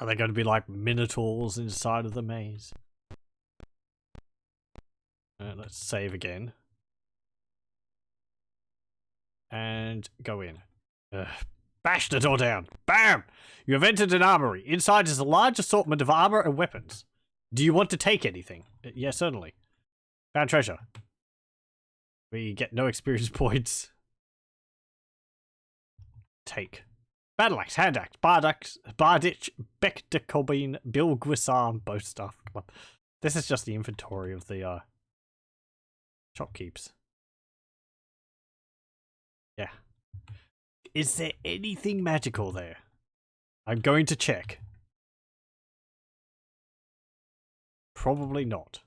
Are they going to be like minotaurs inside of the maze? Let's save again. And go in. Bash the door down. Bam! You have entered an armory. Inside is a large assortment of armor and weapons. Do you want to take anything? Yes, certainly. Found treasure. We get no experience points. Take. Battle axe, hand axe, barditch, Beck-de-Corbin, Bill Guisarm, bow stuff. Come on. This is just the inventory of the shopkeepers. Yeah. Is there anything magical there? I'm going to check. Probably not.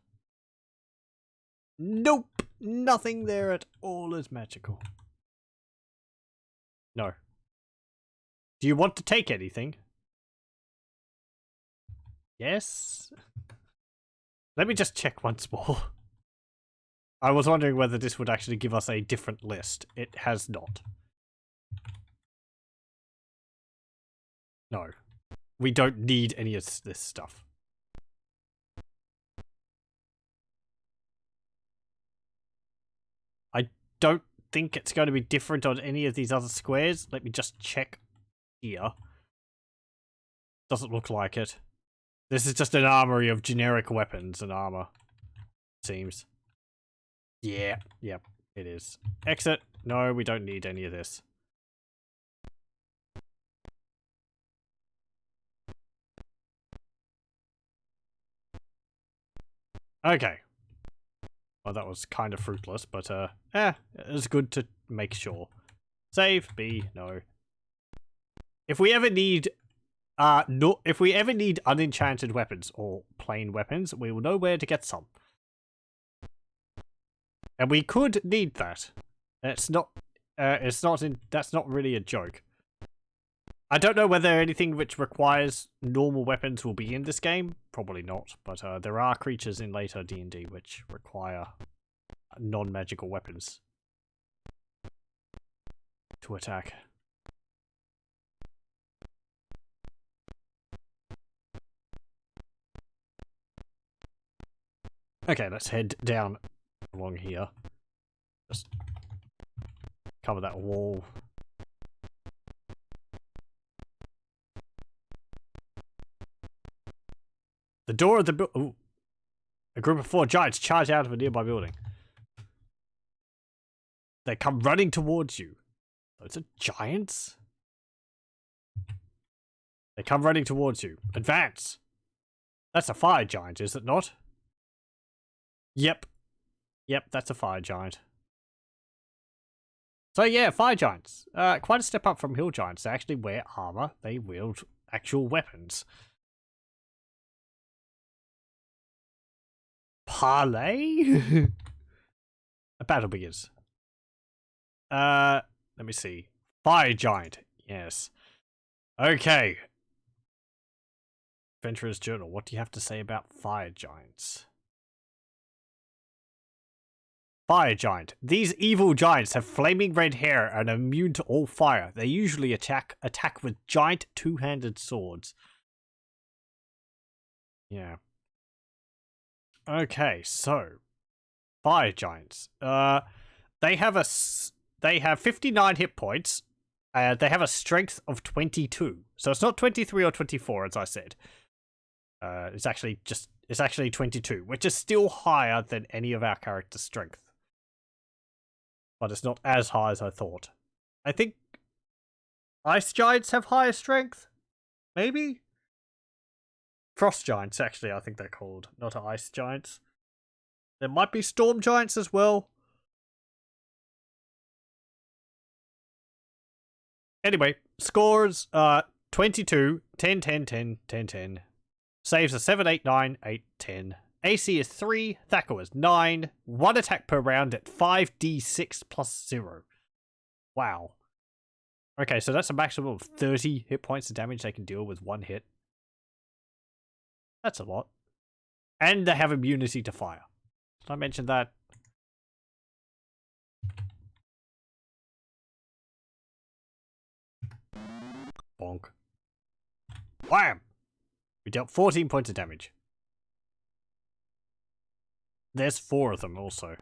Nope. Nothing there at all is magical. No. Do you want to take anything? Yes? Let me just check once more. I was wondering whether this would actually give us a different list. It has not. No. We don't need any of this stuff. I don't think it's going to be different on any of these other squares. Let me just check here. Doesn't look like it. This is just an armory of generic weapons and armor. Seems. Yeah, yep, it is. Exit. No, we don't need any of this. Okay. Well, that was kind of fruitless, but it was good to make sure. Save. B. No. If we ever need if we ever need unenchanted weapons or plain weapons, we will know where to get some. And we could need that. That's not really a joke. I don't know whether anything which requires normal weapons will be in this game. Probably not, but there are creatures in later D&D which require non-magical weapons to attack. Okay, let's head down along here. Just cover that wall. The door of the ooh. A group of 4 giants charge out of a nearby building. They come running towards you. Those are giants? They come running towards you. Advance! That's a fire giant, is it not? Yep. Yep, that's a fire giant. So yeah, fire giants. Quite a step up from hill giants. They actually wear armor. They wield actual weapons. Parlay? A battle begins. Let me see. Fire giant. Yes. Okay. Adventurer's Journal. What do you have to say about fire giants? Fire giant. These evil giants have flaming red hair and are immune to all fire. They usually attack with giant two-handed swords. Yeah. Okay, so fire giants. They have 59 hit points. They have a strength of 22. So it's not 23 or 24, as I said. It's actually 22, which is still higher than any of our characters' strength. But it's not as high as I thought. I think ice giants have higher strength? Maybe? Frost giants, actually, I think they're called, not ice giants. There might be storm giants as well. Anyway, scores 22, 10, 10, 10, 10, 10. Saves are 7, 8, 9, 8, 10. AC is 3, Thacker is 9, 1 attack per round at 5d6 plus 0. Wow. Okay, so that's a maximum of 30 hit points of damage they can deal with one hit. That's a lot. And they have immunity to fire. Did I mention that? Bonk. Wham! We dealt 14 points of damage. There's 4 of them also.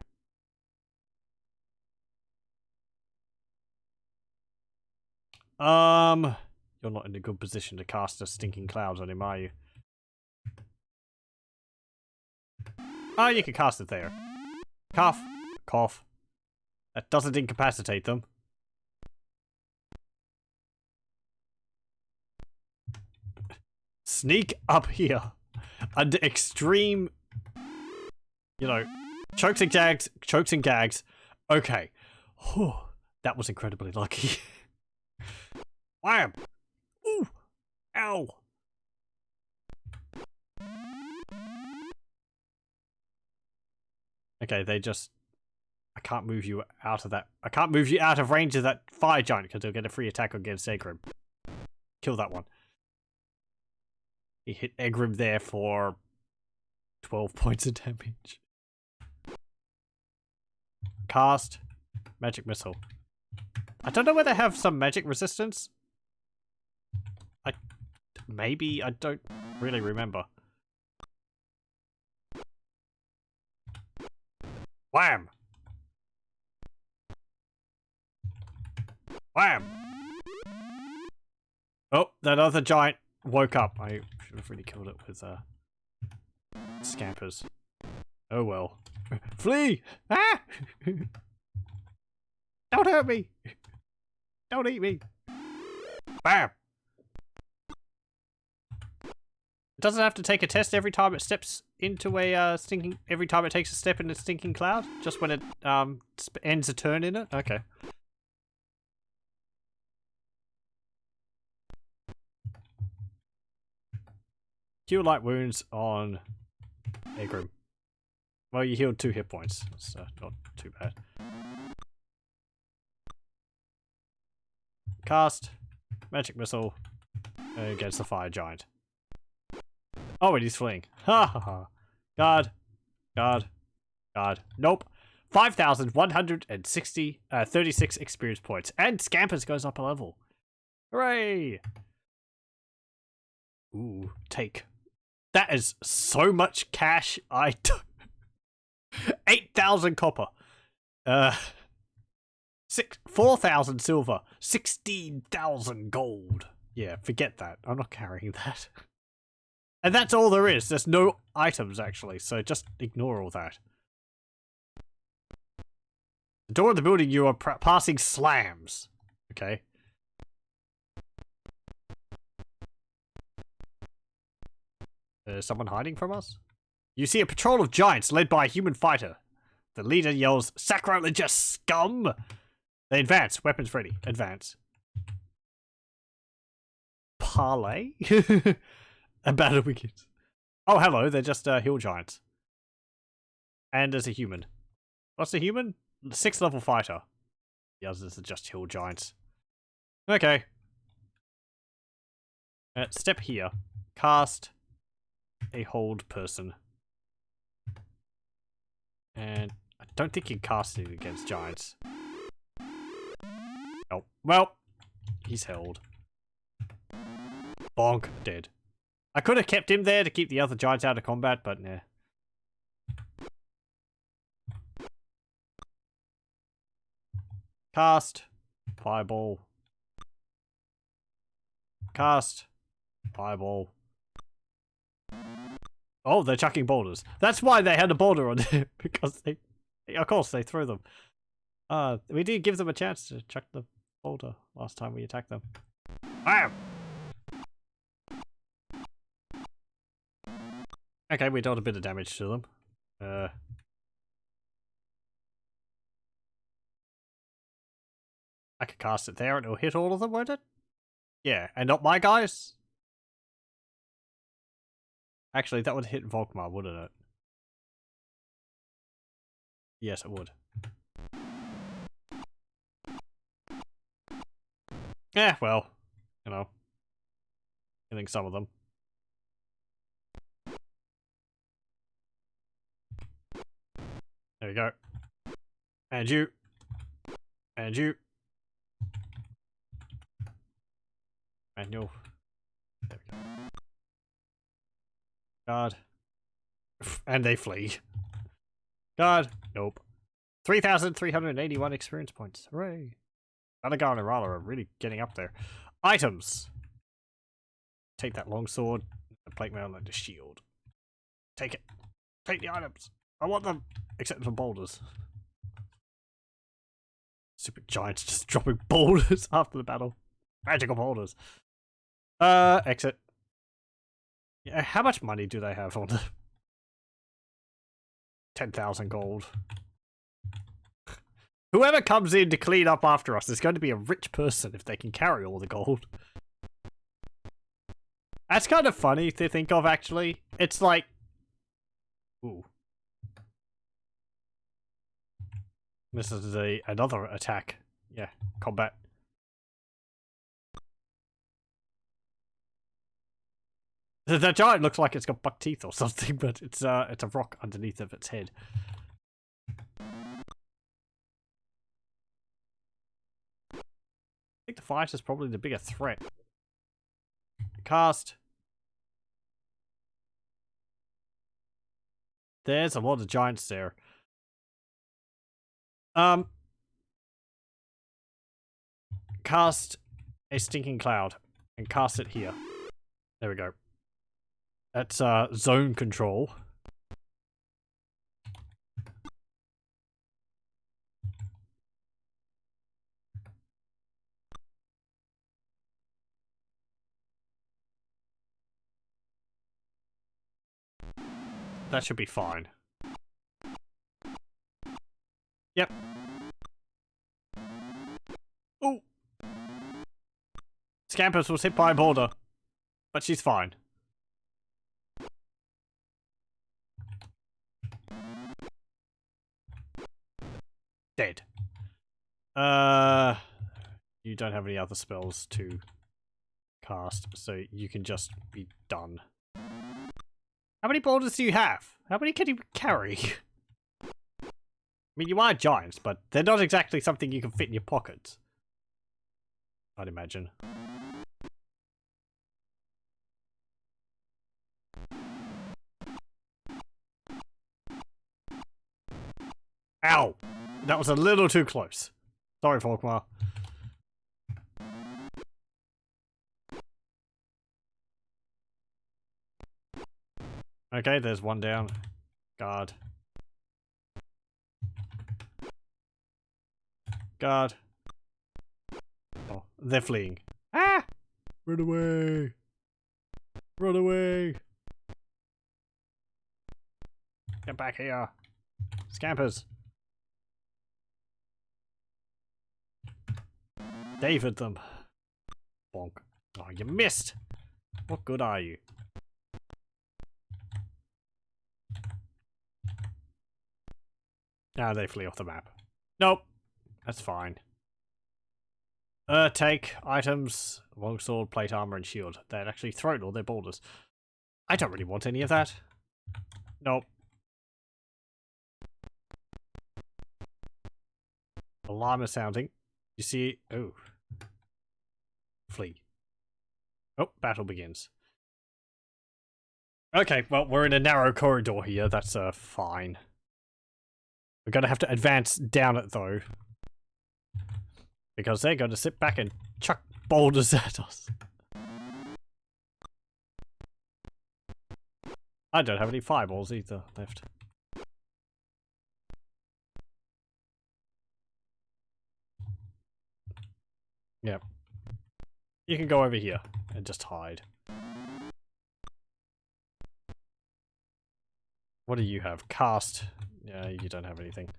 You're not in a good position to cast a stinking cloud on him, are you? Oh, you can cast it there. Cough. Cough. That doesn't incapacitate them. Sneak up here. Under extreme, chokes and gags. Okay. Whew. That was incredibly lucky. Wham! Ooh! Ow! Okay, I can't move you out of that. I can't move you out of range of that fire giant because he'll get a free attack against Egrim. Kill that one. He hit Egrim there for 12 points of damage. Cast magic missile. I don't know whether they have some magic resistance. Maybe, I don't really remember. Wham! Wham! Oh, that other giant woke up. I should have really killed it with scampers. Oh well. Flee! Ah! Don't hurt me! Don't eat me! Bam! It doesn't have to take a test every time it steps into a stinking. Every time it takes a step in a stinking cloud, just when it ends a turn in it. Okay. Cure light wounds on Egrim. Well, you healed 2 hit points. That's not too bad. Cast magic missile against the fire giant. Oh, and he's fleeing. Ha ha ha. Guard. Guard. Guard. Nope. 5,160, 36 experience points. And Scampers goes up a level. Hooray! Ooh, take. That is so much cash. 8,000 copper. 4,000 silver. 16,000 gold. Yeah, forget that. I'm not carrying that. And that's all there is. There's no items, actually, so just ignore all that. The door of the building you are passing slams. Okay. There's someone hiding from us? You see a patrol of giants led by a human fighter. The leader yells, "Sacrilegious scum!" They advance. Weapons ready. Advance. Parlay? A battle begins. Oh, hello. They're just hill giants. And there's a human. What's the human? 6th level fighter. The others are just hill giants. Okay. Step here. Cast a hold person. And I don't think you can cast it against giants. Oh, well, he's held. Bonk, dead. I could have kept him there to keep the other giants out of combat, but nah. Cast. Fireball. Cast. Fireball. Oh, they're chucking boulders. That's why they had a boulder on there, because they... Of course, they threw them. We did give them a chance to chuck the boulder last time we attacked them. Bam! Okay, we dealt a bit of damage to them. I could cast it there and it'll hit all of them, won't it? Yeah, and not my guys? Actually, that would hit Volkmar, wouldn't it? Yes, it would. Yeah, well, you know. Killing some of them. There we go. And you. And you. And you. There we go. Guard. And they flee. Guard. Nope. 3,381 experience points. Hooray. Anagar and Arala are really getting up there. Items. Take that longsword, the plate mail, and the shield. Take it. Take the items. I want them. Except for boulders. Super giants just dropping boulders after the battle. Magical boulders. Exit. Yeah, how much money do they have on the 10,000 gold? Whoever comes in to clean up after us is going to be a rich person if they can carry all the gold. That's kind of funny to think of, actually. It's like... Ooh. This is another attack. Yeah, combat. The giant looks like it's got buck teeth or something, but it's a rock underneath of its head. I think the fight is probably the bigger threat. Cast. There's a lot of giants there. Cast a stinking cloud and cast it here. There we go. That's zone control. That should be fine. Yep. Oh! Scampus was hit by a boulder, but she's fine. Dead. You don't have any other spells to cast, so you can just be done. How many boulders do you have? How many can you carry? I mean, you are giants, but they're not exactly something you can fit in your pockets. I'd imagine. Ow! That was a little too close. Sorry, Falkmar. Okay, there's one down. Guard. Guard. Oh, they're fleeing. Ah! Run away! Run away! Get back here! Scampers! David them. Bonk. Oh, you missed! What good are you? Ah, they flee off the map. Nope. That's fine. Take items, longsword, plate armor, and shield. They'd actually thrown all their boulders. I don't really want any of that. Nope. Alarm is sounding. You see? Oh. Flee. Oh, battle begins. Okay, well, we're in a narrow corridor here. That's fine. We're gonna have to advance down it though. Because they're gonna sit back and chuck boulders at us. I don't have any fireballs either left. Yep. You can go over here and just hide. What do you have? Cast. Yeah, you don't have anything.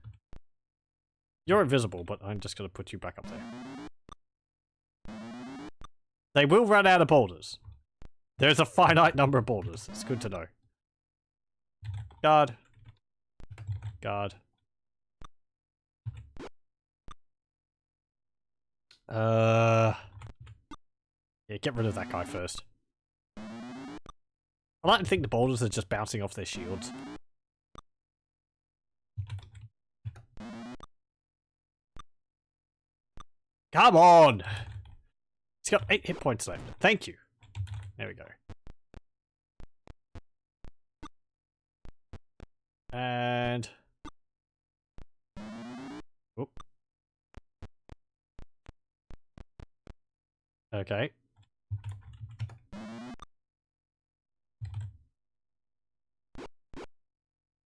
You're invisible, but I'm just gonna put you back up there. They will run out of boulders. There's a finite number of boulders. It's good to know. Guard. Guard. Yeah, get rid of that guy first. I like to think the boulders are just bouncing off their shields. Come on! He's got 8 hit points left. Thank you. There we go. And... Oop. Okay.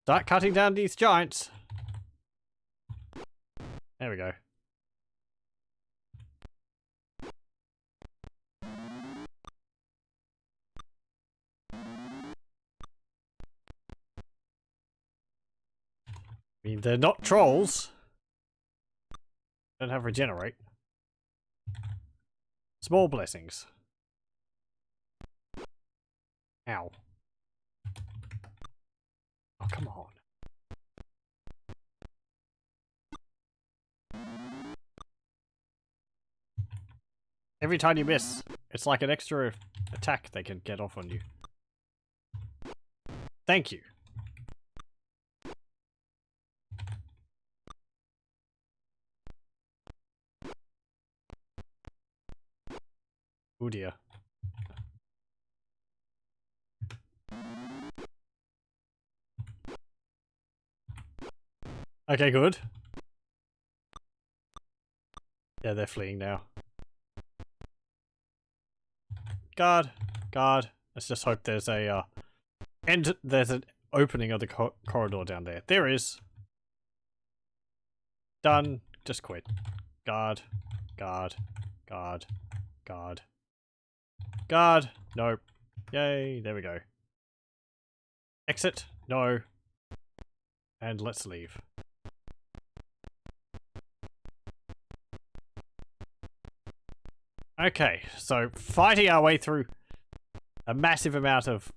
Start cutting down these giants. There we go. I mean, they're not trolls. Don't have regenerate. Small blessings. Ow. Oh, come on. Every time you miss, it's like an extra attack they can get off on you. Thank you. Oh dear. Okay, good. Yeah, they're fleeing now. Guard. Guard. Let's just hope there's a, there's an opening of the corridor down there. There is. Done. Just quit. Guard. Guard. Guard. Guard. Guard. Nope. Yay. There we go. Exit. No. And let's leave. Okay, so fighting our way through a massive amount of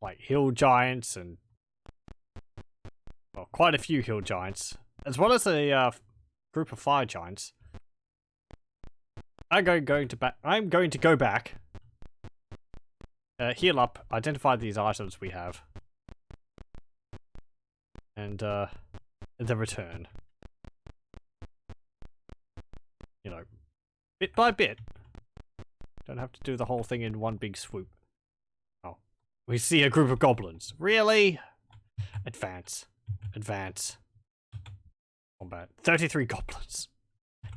like hill giants and well, quite a few hill giants, as well as a group of fire giants. I'm going to go back, heal up, identify these items we have, and then return. You know, bit by bit. Don't have to do the whole thing in one big swoop. Oh, we see a group of goblins. Really? Advance. Advance. Combat. 33 goblins.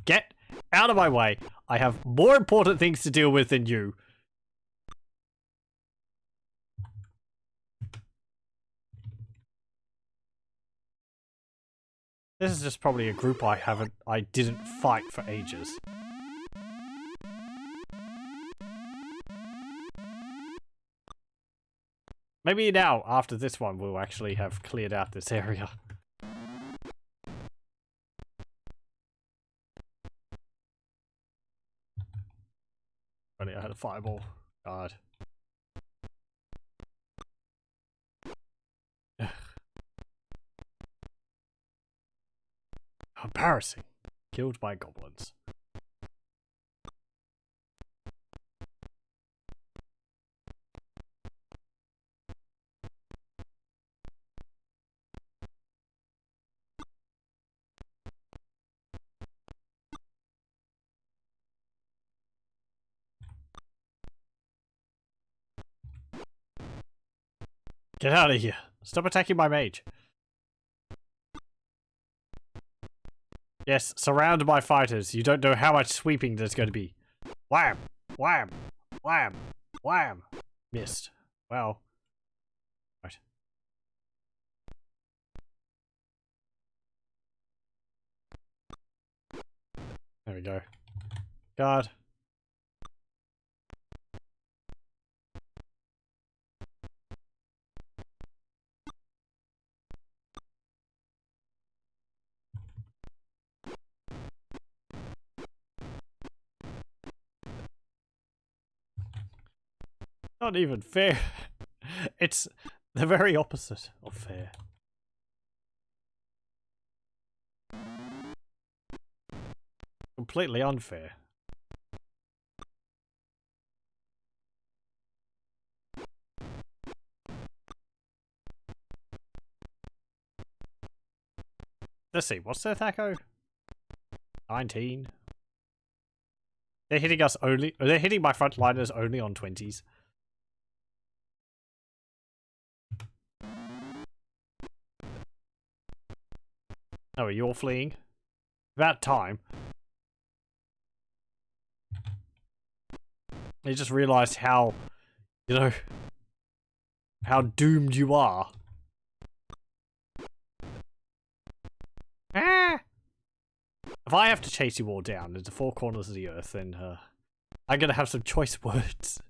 Get out of my way. I have more important things to deal with than you. This is just probably a group I didn't fight for ages. Maybe now, after this one, we'll actually have cleared out this area. Only I had a fireball. God. Embarrassing. Killed by goblins. Get out of here. Stop attacking my mage. Yes, surround my fighters. You don't know how much sweeping there's going to be. Wham! Wham! Wham! Wham! Missed. Well. Right. There we go. Guard. Not even fair. It's the very opposite of fair. Completely unfair. Let's see, what's their THAC0? 19. They're hitting us only. They're hitting my frontliners only on 20s. Oh, you're fleeing? About time. I just realized how, you know, how doomed you are. Ah! If I have to chase you all down into four corners of the earth, then I'm gonna have some choice words.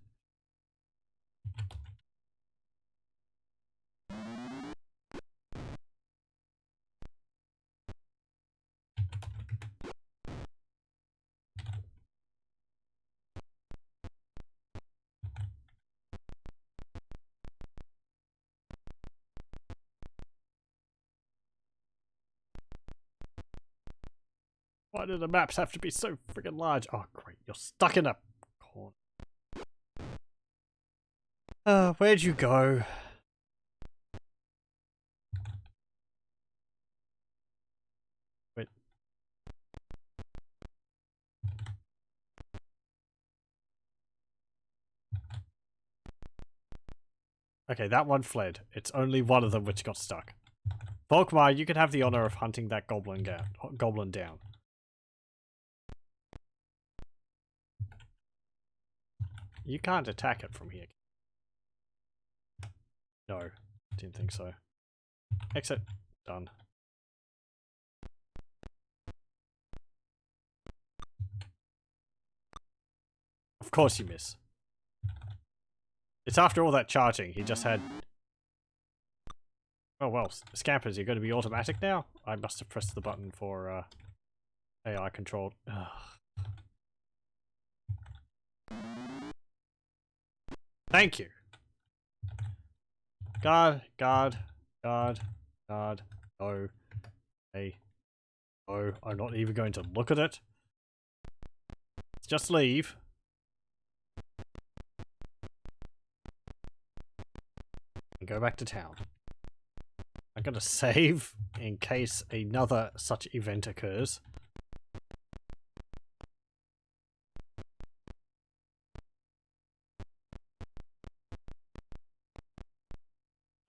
Why do the maps have to be so freaking large? Oh, great. You're stuck in a corner. Where'd you go? Okay, that one fled. It's only one of them which got stuck. Volkmar, you can have the honor of hunting that goblin down. You can't attack it from here. No, didn't think so. Exit. Done. Of course you miss. It's after all that charging, he just had... Oh well, scampers, you're going to be automatic now? I must have pressed the button for AI controlled. Ugh. Thank you. Guard. No. Hey. No, I'm not even going to look at it. Just leave. And go back to town. I'm gonna save in case another such event occurs.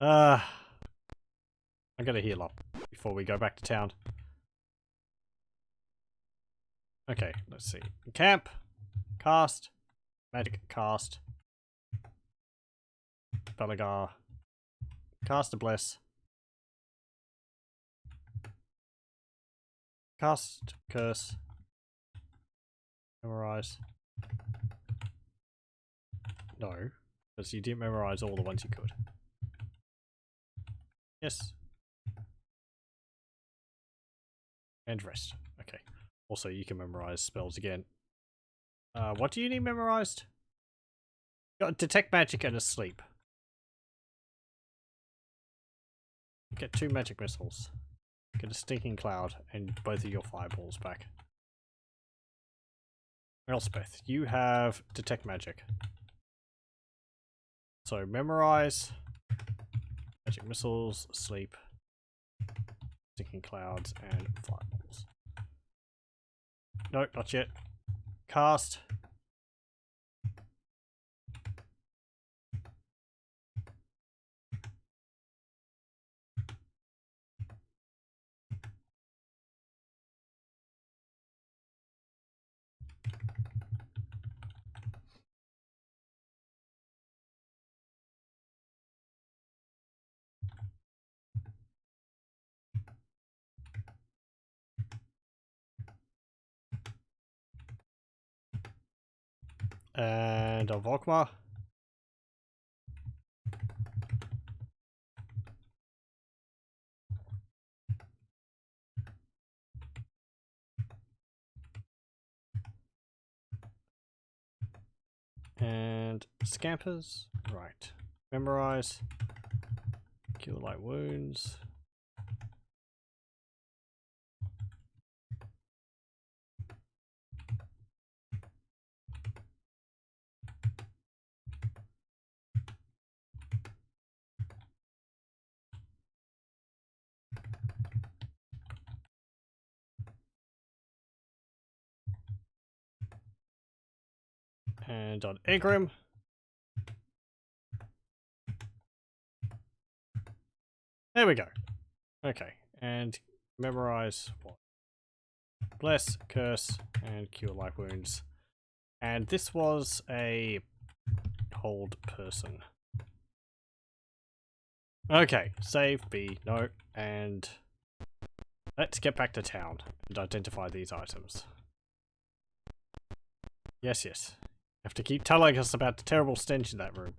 I'm gonna heal up before we go back to town. Okay, let's see. Camp. Cast. Magic cast. Belagar. Cast a bless. Cast curse. Memorize. No, because you didn't memorize all the ones you could. Yes. And rest. Okay. Also, you can memorize spells again. What do you need memorized? You got detect magic and a sleep. You get 2 magic missiles. Get a stinking cloud and both of your fireballs back. Elspeth, you have detect magic. So memorize, magic missiles, sleep, stinking clouds, and fireballs. Nope, not yet. Cast. And on Volkmar. And scampers. Right. Memorize. Cure light wounds. And on Egrim. There we go. Okay. And memorize what? Bless, curse, and cure life wounds. And this was a hold person. Okay. Save B. No. And let's get back to town and identify these items. Yes, yes. You have to keep telling us about the terrible stench in that room.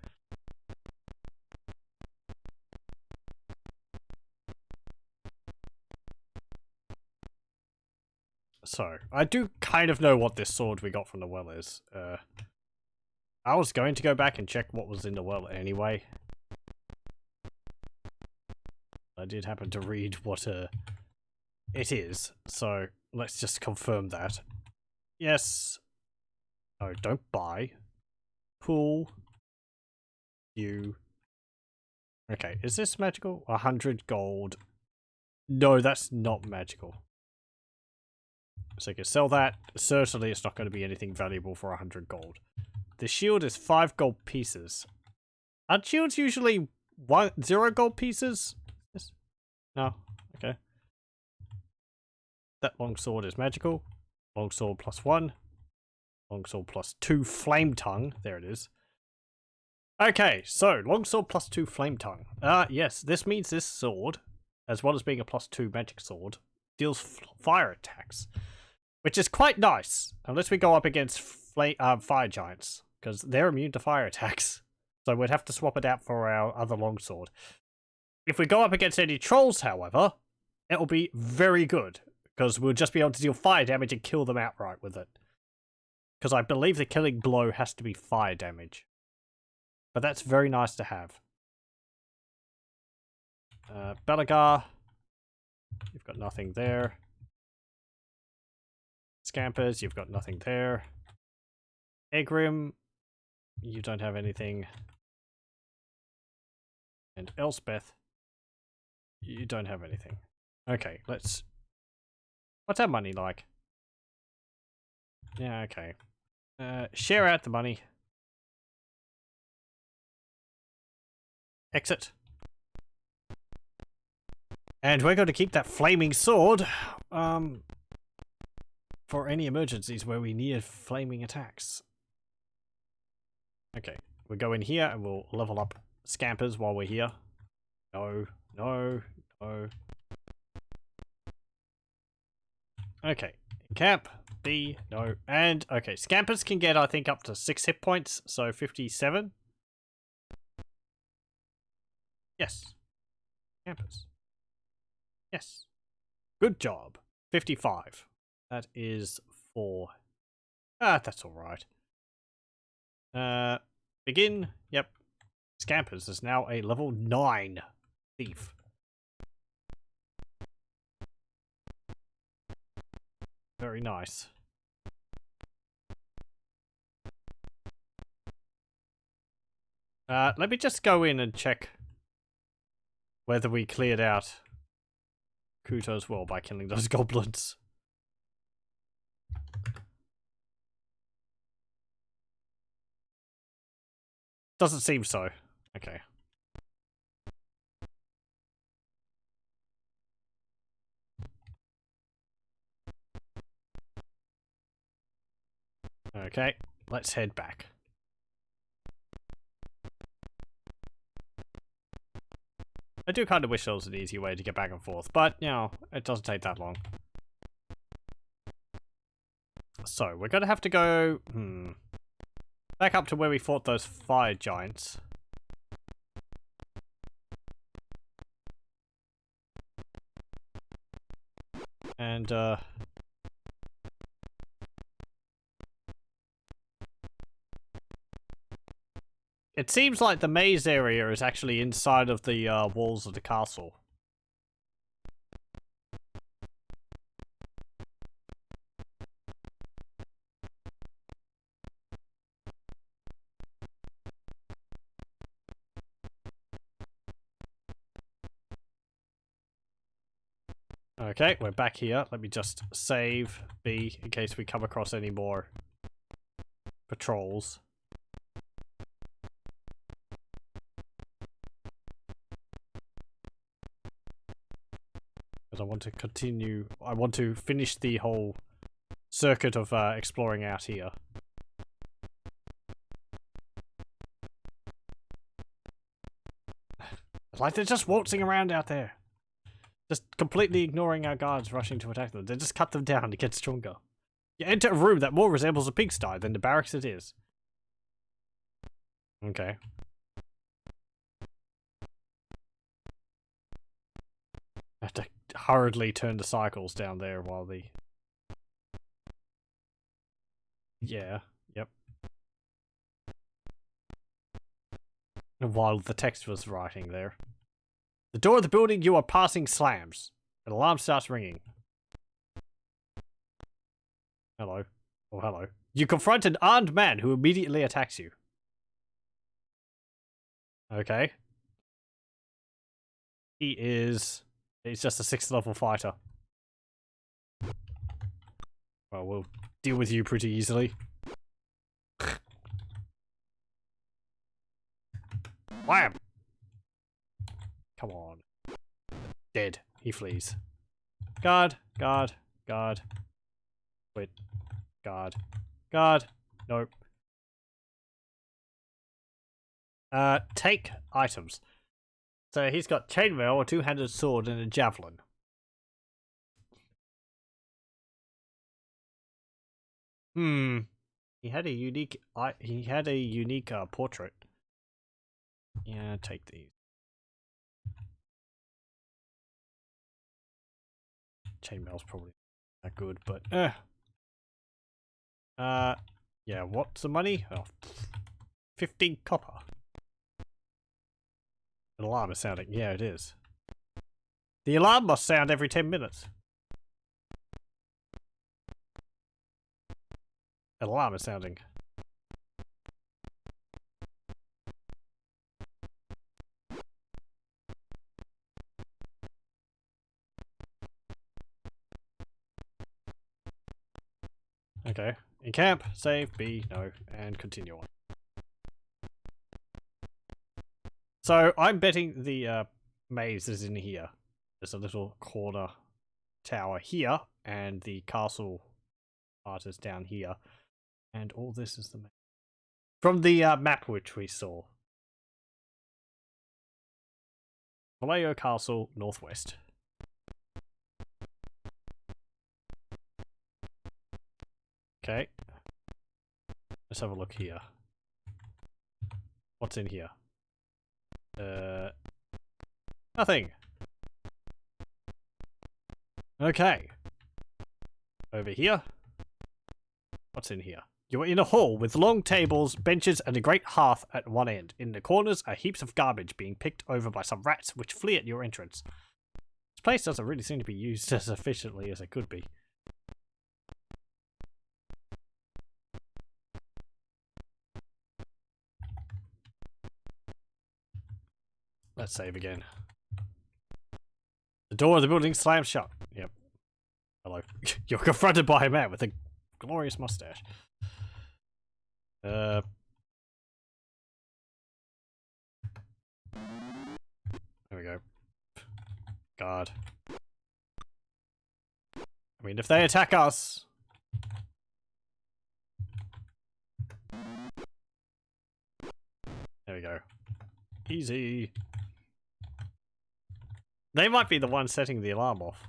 So, I do kind of know what this sword we got from the well is. I was going to go back and check what was in the well anyway. I did happen to read what it is, so let's just confirm that. Yes. No, don't buy. Pool. You. Okay, is this magical? 100 gold. No, that's not magical. So you can sell that. Certainly it's not going to be anything valuable for 100 gold. The shield is 5 gold pieces. Aren't shields usually 0 gold pieces? Yes. No. Okay. That longsword is magical. Longsword +1. Longsword +2 flame tongue. There it is. Okay, so longsword +2 flame tongue. Yes, this means this sword, as well as being a +2 magic sword, deals fire attacks, which is quite nice, unless we go up against fire giants, because they're immune to fire attacks. So we'd have to swap it out for our other longsword. If we go up against any trolls, however, it'll be very good, because we'll just be able to deal fire damage and kill them outright with it. Because I believe the killing blow has to be fire damage. But that's very nice to have. Belagar, you've got nothing there. Scampers, you've got nothing there. Egrim, you don't have anything. And Elspeth, you don't have anything. Okay, let's... What's our money like? Yeah, okay. Share out the money. Exit. And we're going to keep that flaming sword for any emergencies where we need flaming attacks. Okay, we'll go in here and we'll level up Scampers while we're here. No, no, no. Okay, camp, B, no. And, okay, Scampers can get, I think, up to 6 hit points, so 57. Yes. Campers. Yes. Good job. 55. That is 4. That's alright. Begin. Yep. Scampers is now a level 9 thief. Very nice. Let me just go in and check whether we cleared out Kuto's well by killing those goblins. Doesn't seem so. Okay. Okay, let's head back. I do kind of wish there was an easy way to get back and forth, but, you know, it doesn't take that long. So, we're gonna have to go, back up to where we fought those fire giants. And, it seems like the maze area is actually inside of the walls of the castle. Okay, we're back here. Let me just save B in case we come across any more patrols. Because I want to continue, I want to finish the whole circuit of exploring out here. Like they're just waltzing around out there. Just completely ignoring our guards rushing to attack them. They just cut them down to get stronger. You enter a room that more resembles a pigsty than the barracks it is. Okay. I have to hurriedly turn the cycles down there while the... Yeah, yep. While the text was writing there. The door of the building you are passing slams. An alarm starts ringing. Hello. Oh, hello. You confront an armed man who immediately attacks you. Okay. He's just a 6th level fighter. Well, we'll deal with you pretty easily. Wham! Come on. Dead. He flees. Guard. Guard. Guard. Wait. Guard. Guard. Nope. Take items. So he's got chainmail, a two-handed sword, and a javelin. He had a unique. Portrait. Yeah, take these. Chainmail's probably not good, but yeah. What's the money? Oh, 15 copper. An alarm is sounding. Yeah, it is. The alarm must sound every 10 minutes. An alarm is sounding. Okay. In camp, save, B, no, and continue on. So I'm betting the maze is in here. There's a little corner tower here, and the castle part is down here. And all this is the maze. From the map which we saw. Vallejo Castle, northwest. Okay. Let's have a look here. What's in here? Nothing. Okay. Over here. What's in here? You are in a hall with long tables, benches, and a great hearth at one end. In the corners are heaps of garbage being picked over by some rats which flee at your entrance. This place doesn't really seem to be used as efficiently as it could be. Let's save again. The door of the building slams shut. Yep. Hello. You're confronted by a man with a glorious mustache. There we go. Guard. I mean, if they attack us... There we go. Easy. They might be the ones setting the alarm off.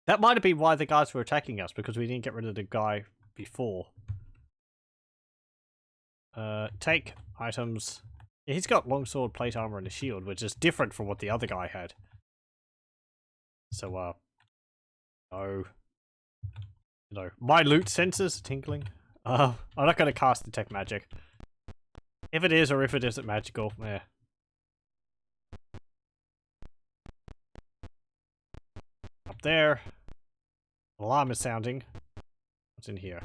That might have been why the guys were attacking us, because we didn't get rid of the guy before. Take items. Yeah, he's got longsword, plate armor, and a shield, which is different from what the other guy had. So, no. No. My loot sensors tinkling. I'm not going to cast detect magic. If it is or if it isn't magical, eh. Up there. Alarm is sounding. What's in here?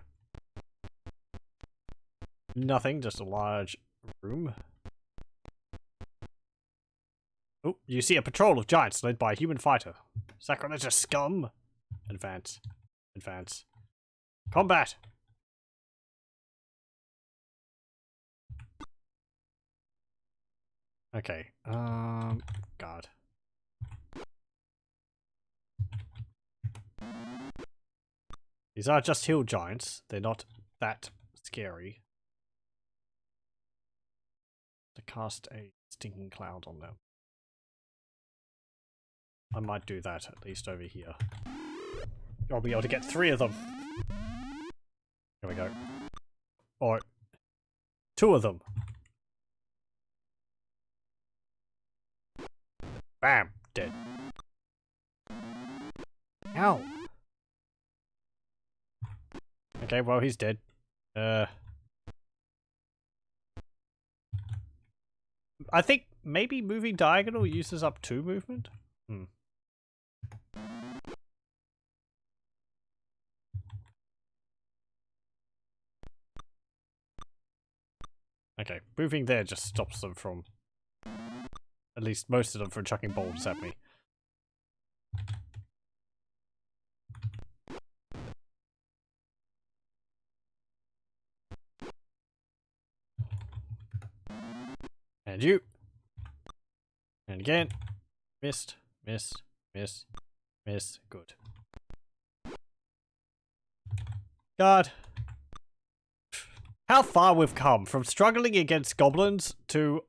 Nothing, just a large room. Oh, you see a patrol of giants led by a human fighter. Sacrilegious scum! Advance. Advance. Combat! Okay, God. These are just hill giants. They're not that scary. To cast a stinking cloud on them. I might do that, at least over here. I'll be able to get 3 of them. Here we go. Or 2 of them. Bam! Dead. Ow! Okay, well, he's dead. I think maybe moving diagonal uses up 2 movement? Okay, moving there just stops them from... At least most of them from chucking boulders at me. And you. And again. Missed. Miss. Miss. Miss. Good. God. How far we've come from struggling against goblins to,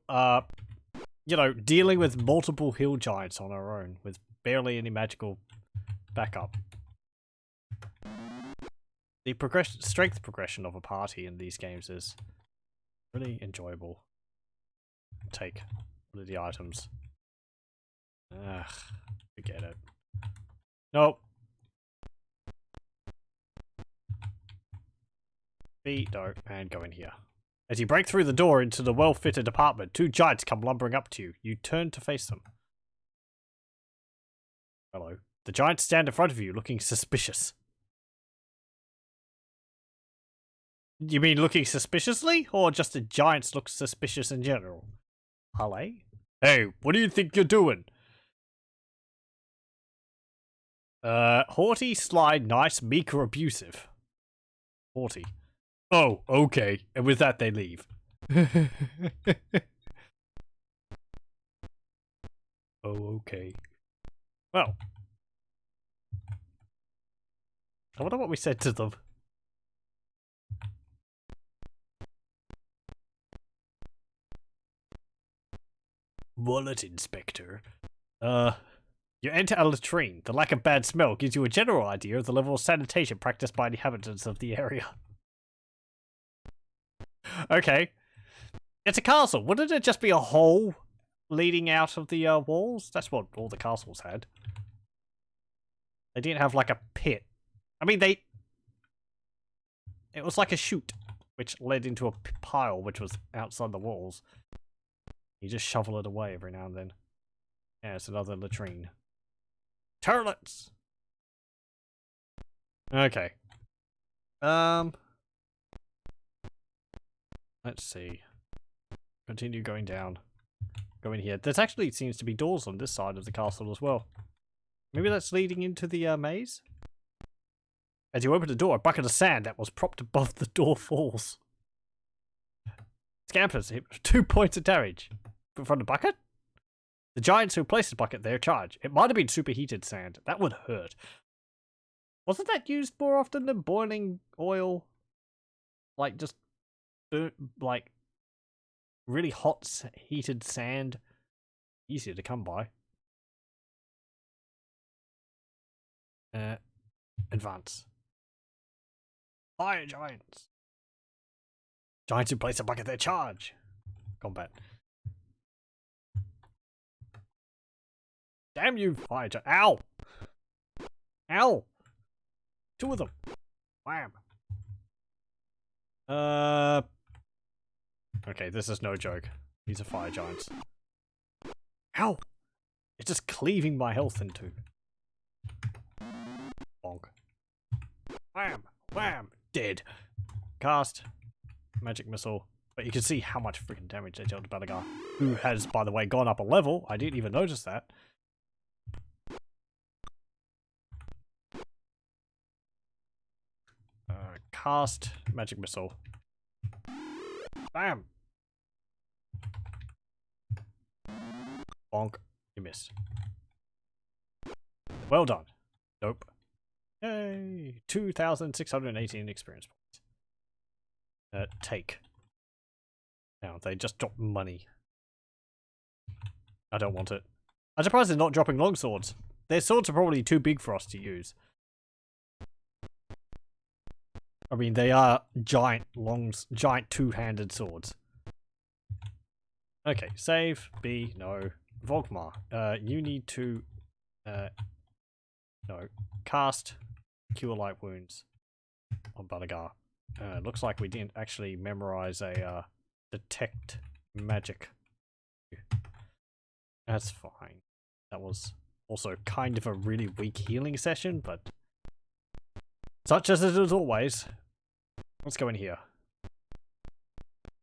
you know, dealing with multiple hill giants on our own with barely any magical backup. The strength progression of a party in these games is really enjoyable. Take one of the items. Ugh, forget it. Nope. No, and go in here. As you break through the door into the well-fitted apartment, two giants come lumbering up to you. You turn to face them. Hello. The giants stand in front of you, looking suspicious. You mean looking suspiciously? Or just the giants look suspicious in general? Hello? Hey, what do you think you're doing? Haughty, sly, nice, meek, or abusive? Haughty. Oh, okay. And with that, they leave. Oh, okay. Well. I wonder what we said to them. Wallet Inspector. You enter a latrine. The lack of bad smell gives you a general idea of the level of sanitation practiced by inhabitants of the area. Okay. It's a castle. Wouldn't it just be a hole leading out of the walls? That's what all the castles had. They didn't have like a pit. I mean, it was like a chute, which led into a pile, which was outside the walls. You just shovel it away every now and then. Yeah, it's another latrine. Turlets! Okay. Let's see. Continue going down. Go in here. There's actually seems to be doors on this side of the castle as well. Maybe that's leading into the maze? As you open the door, a bucket of sand that was propped above the door falls. Scampers hit 2 points of damage. From the bucket? The giants who placed the bucket there charge. It might have been superheated sand. That would hurt. Wasn't that used more often than boiling oil? Like, just, like, really hot heated sand? Easier to come by. Advance. Fire giants. Giants who place a bucket there charge. Combat. Damn you, fire giant. Ow! Ow! 2 of them. Wham. Okay, this is no joke. These are fire giants. Ow! It's just cleaving my health in two. Bonk. Wham! Wham! Dead. Cast. Magic missile. But you can see how much freaking damage they dealt to Balagar. Who has, by the way, gone up a level. I didn't even notice that. Cast. Magic missile. Bam! Bonk. You missed. Well done. Nope. Yay! 2,618 experience points. Take. Now, they just dropped money. I don't want it. I'm surprised they're not dropping longswords. Their swords are probably too big for us to use. I mean, they are giant two-handed swords. Okay, save. B, no. Volkmar, you need to, no. Cast Cure Light Wounds on Balagar. Looks like we didn't actually memorize a, Detect Magic. That's fine. That was also kind of a really weak healing session, but such as it is always. Let's go in here.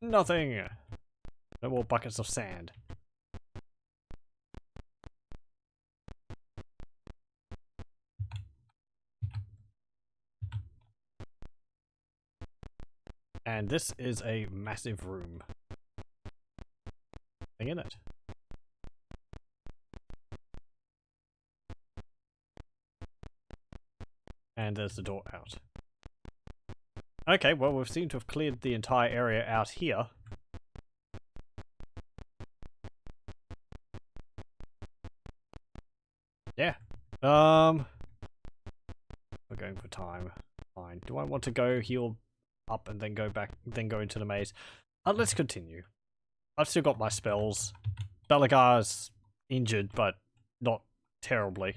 Nothing. No more buckets of sand. And this is a massive room. thing in it. And there's the door out. Okay, well, we seem to have cleared the entire area out here. Yeah. We're going for time. Fine. Do I want to go heal up and then go back, then go into the maze? Let's continue. I've still got my spells. Belagar's injured, but not terribly.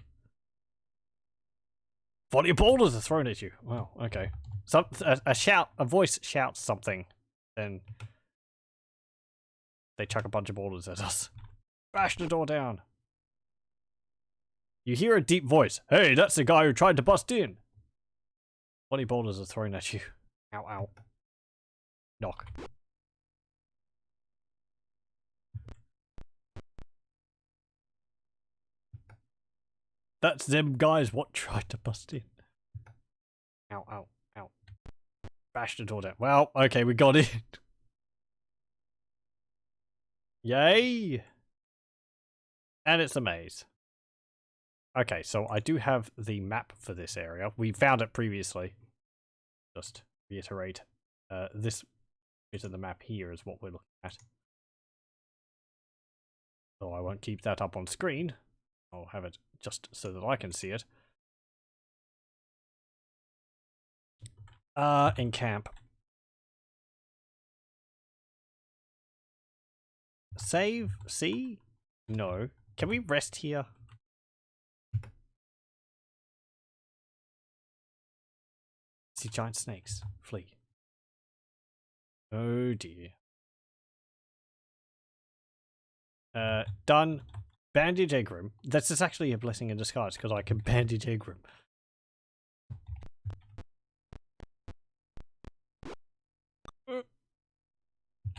Volley of boulders are thrown at you. Wow, okay. A voice shouts something, then they chuck a bunch of boulders at us. Bash the door down. You hear a deep voice. Hey, that's the guy who tried to bust in. Volley boulders are thrown at you. Ow, ow. Knock. That's them guys what tried to bust in. Ow, ow, ow. Bash the door down. Well, okay, we got it. Yay! And it's a maze. Okay, so I do have the map for this area. We found it previously. Just reiterate. This bit of the map here is what we're looking at. So I won't keep that up on screen. I'll have it just so that I can see it. In camp. Save? See? No. Can we rest here? See giant snakes. Flee. Oh dear. Done. Bandage Egrim. That's just actually a blessing in disguise because I can bandage Egrim.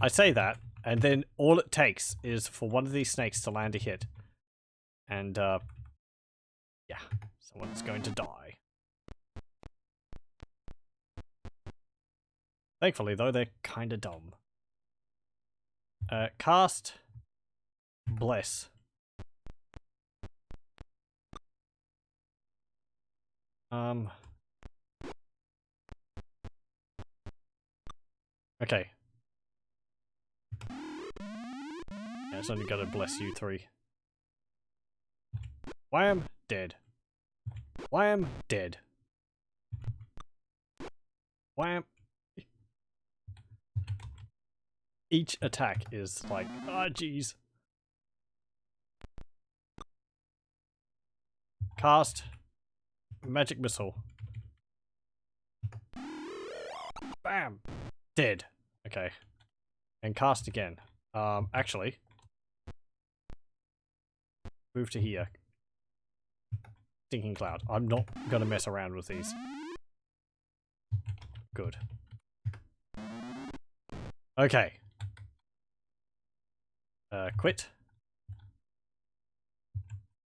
I say that, and then all it takes is for one of these snakes to land a hit. And, yeah, someone's going to die. Thankfully, though, they're kind of dumb. Cast Bless. Okay. Yeah, it's only gonna bless you three. Wham! Dead. Wham! Dead. Wham! Each attack is like, ah, jeez. Cast Magic Missile. Bam! Dead. Okay. And cast again. Actually. Move to here. Stinking Cloud. I'm not gonna mess around with these. Good. Okay. Quit.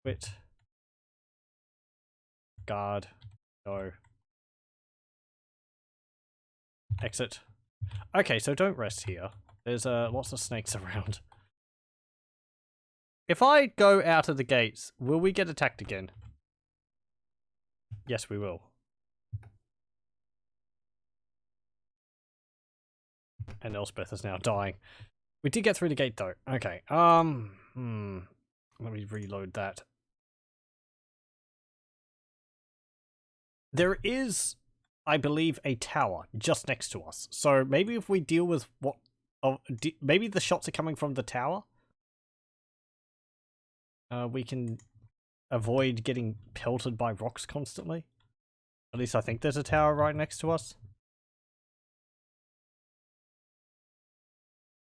Quit. Guard. Go. Exit. Okay, so don't rest here. There's lots of snakes around. If I go out of the gates, will we get attacked again? Yes, we will. And Elspeth is now dying. We did get through the gate though. Okay. Let me reload that. There is, I believe, a tower just next to us. So maybe if we deal with what... maybe the shots are coming from the tower? We can avoid getting pelted by rocks constantly. At least I think there's a tower right next to us.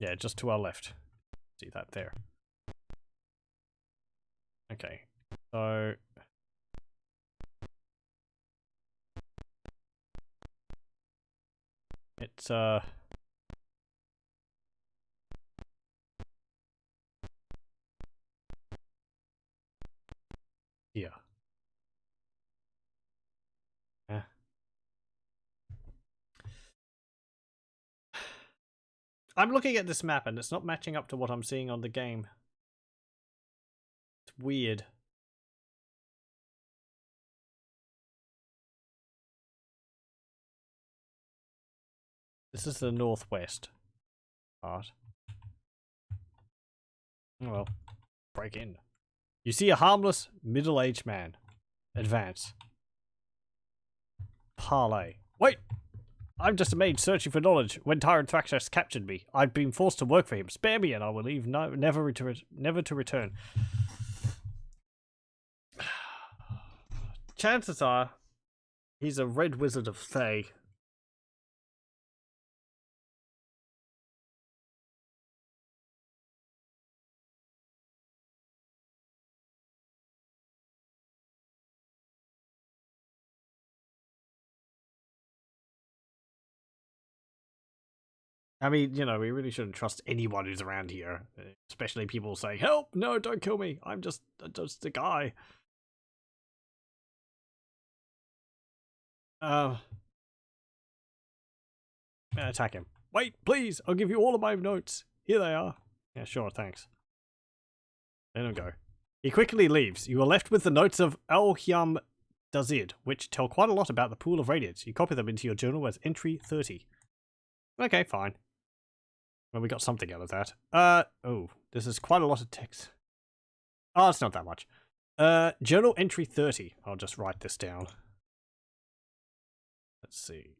Yeah, just to our left. See that there. Okay. So... it's, here. I'm looking at this map and it's not matching up to what I'm seeing on the game. It's weird. This is the northwest part. Oh well, break in. You see a harmless, middle-aged man. Advance. Parlay. Wait! I'm just a mage searching for knowledge. When Tyrant Thraxus captured me, I've been forced to work for him. Spare me and I will leave never to return. Chances are, he's a red wizard of Thay. I mean, you know, we really shouldn't trust anyone who's around here, especially people saying, "Help! No, don't kill me. I'm just a guy." Attack him. Wait, please. I'll give you all of my notes. Here they are. Yeah, sure. Thanks. Let him go. He quickly leaves. You are left with the notes of Al-Hyam Dazid, which tell quite a lot about the Pool of Radiance. You copy them into your journal as entry 30. Okay, fine. Well, we got something out of that. Oh, this is quite a lot of text. Oh, it's not that much. Journal entry 30. I'll just write this down. Let's see.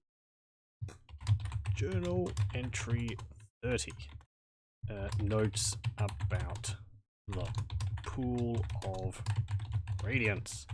Journal entry 30. Notes about the Pool of Radiance.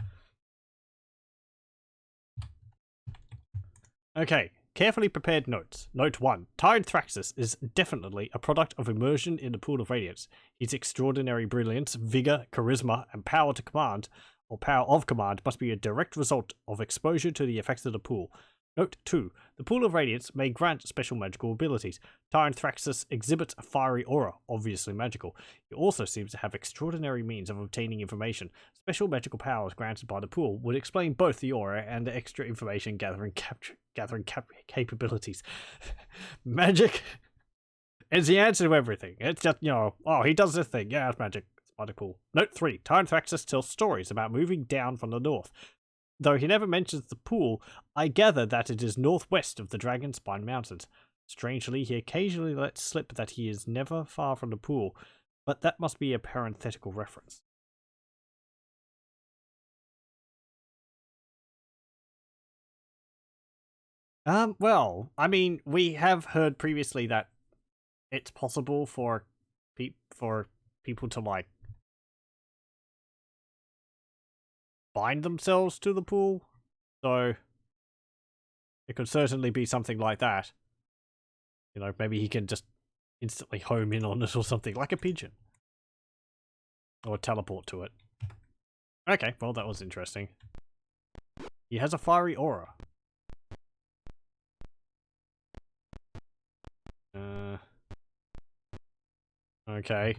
Okay, carefully prepared notes. Note 1. Tyrant Thraxus is definitely a product of immersion in the Pool of Radiance. His extraordinary brilliance, vigor, charisma, and power to command, or power of command, must be a direct result of exposure to the effects of the pool. Note 2. The Pool of Radiance may grant special magical abilities. Tyrant Thraxus exhibits a fiery aura, obviously magical. He also seems to have extraordinary means of obtaining information. Special magical powers granted by the pool would explain both the aura and the extra information gathering capabilities. Magic is the answer to everything. It's just, you know, oh, he does this thing. Yeah, it's magic. It's mighty cool. Note 3. Tyrant Thraxus tells stories about moving down from the north. Though he never mentions the pool, I gather that it is northwest of the Dragonspine Mountains. Strangely, he occasionally lets slip that he is never far from the pool, but that must be a parenthetical reference. Well, I mean, we have heard previously that it's possible for people to, like, bind themselves to the pool, so it could certainly be something like that. You know, maybe he can just instantly home in on it or something, like a pigeon. Or teleport to it. Okay, well, that was interesting. He has a fiery aura. Okay. Is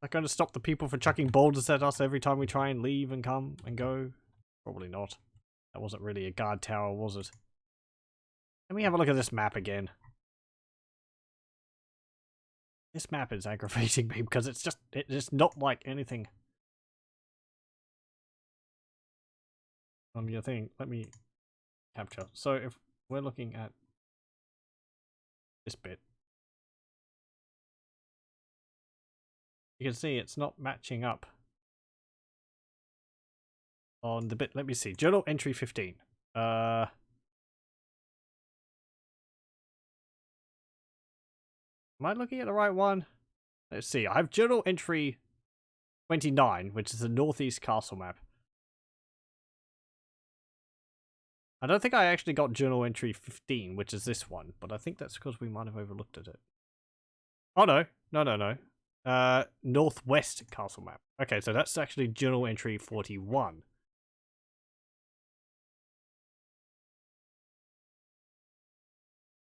that going to stop the people from chucking boulders at us every time we try and leave and come and go? Probably not. That wasn't really a guard tower, was it? Let me have a look at this map again. This map is aggravating me because it's not like anything on your thing. Let me capture. So if we're looking at this bit, you can see it's not matching up on the bit. Let me see. Journal entry 15. Am I looking at the right one? Let's see. I have journal entry 29, which is the northeast castle map. I don't think I actually got journal entry 15, which is this one, but I think that's because we might have overlooked it. Oh no. No. Northwest castle map. Okay, so that's actually journal entry 41.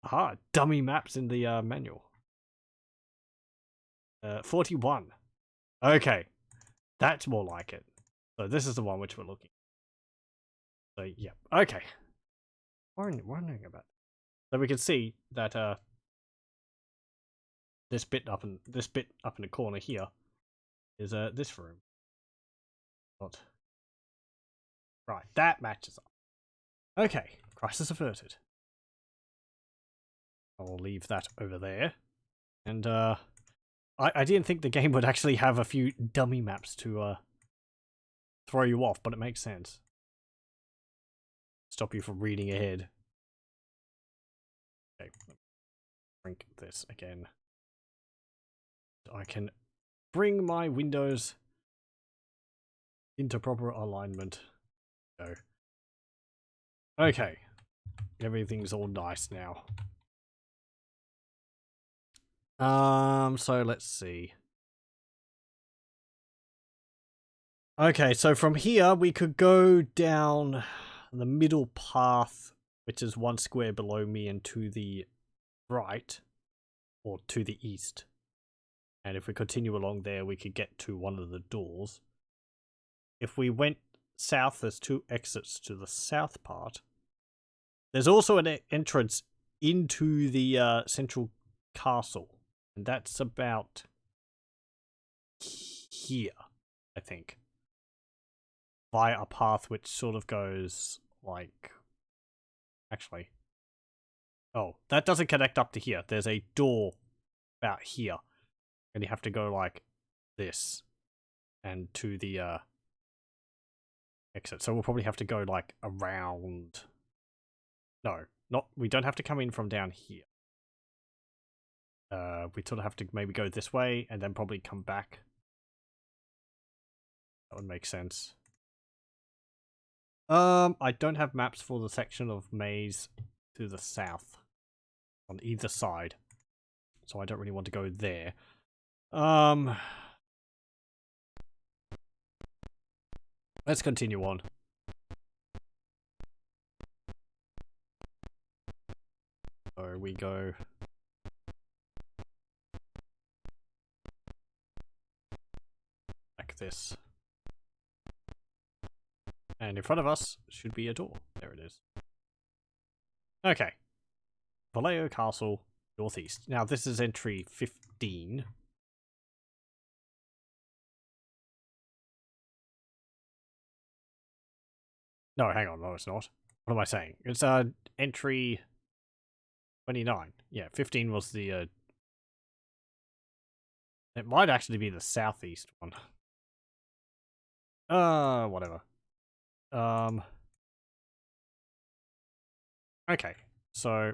Aha, dummy maps in the manual. 41. Okay, that's more like it. So this is the one which we're looking. So yeah, okay. Wondering about that. So we can see that this bit up in the corner here is this room. What? Right, that matches up. Okay, crisis averted. I'll leave that over there. And I didn't think the game would actually have a few dummy maps to throw you off, but it makes sense. Stop you from reading ahead. Okay, shrink this again. I can bring my windows into proper alignment. Go. Okay. Everything's all nice now. So let's see. Okay, so from here we could go down the middle path, which is 1 square below me and to the right, or to the east. And if we continue along there, we could get to one of the doors. If we went south, there's 2 exits to the south part. There's also an entrance into the central castle. And that's about here, I think. Via a path which sort of goes like... Actually. Oh, that doesn't connect up to here. There's a door about here. And you have to go like this. And to the exit. So we'll probably have to go like around... No, we don't have to come in from down here. We sort of have to maybe go this way and then probably come back. That would make sense. I don't have maps for the section of maze to the south on either side, so I don't really want to go there. Let's continue on. So we go like this. And in front of us should be a door. There it is. Okay. Vallejo Castle, northeast. Now this is entry 15. No, hang on. No, it's not. What am I saying? It's entry 29. Yeah, 15 was the... It might actually be the southeast one. Whatever. Okay, so...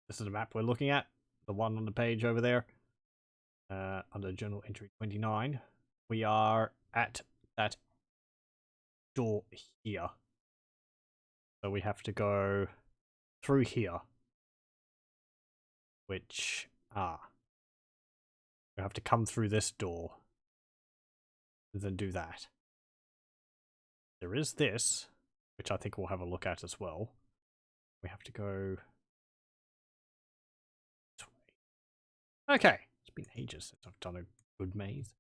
This is the map we're looking at. The one on the page over there. Under Journal Entry 29. We are at that door here. So we have to go through here. Which, we have to come through this door. And then do that. There is this, which I think we'll have a look at as well. We have to go this way. Okay. It's been ages since I've done a good maze.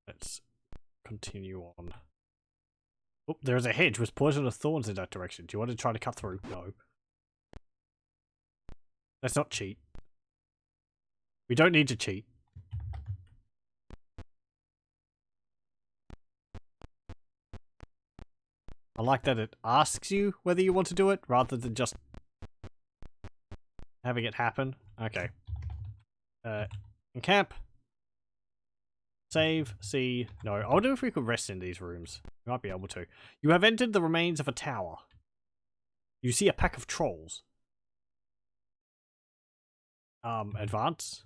Let's continue on. Oh, there's a hedge with poisonous thorns in that direction. Do you want to try to cut through? No. Let's not cheat. We don't need to cheat. I like that it asks you whether you want to do it, rather than just having it happen. Okay. Encamp. Save. See. No. I wonder if we could rest in these rooms. We might be able to. You have entered the remains of a tower. You see a pack of trolls. Advance.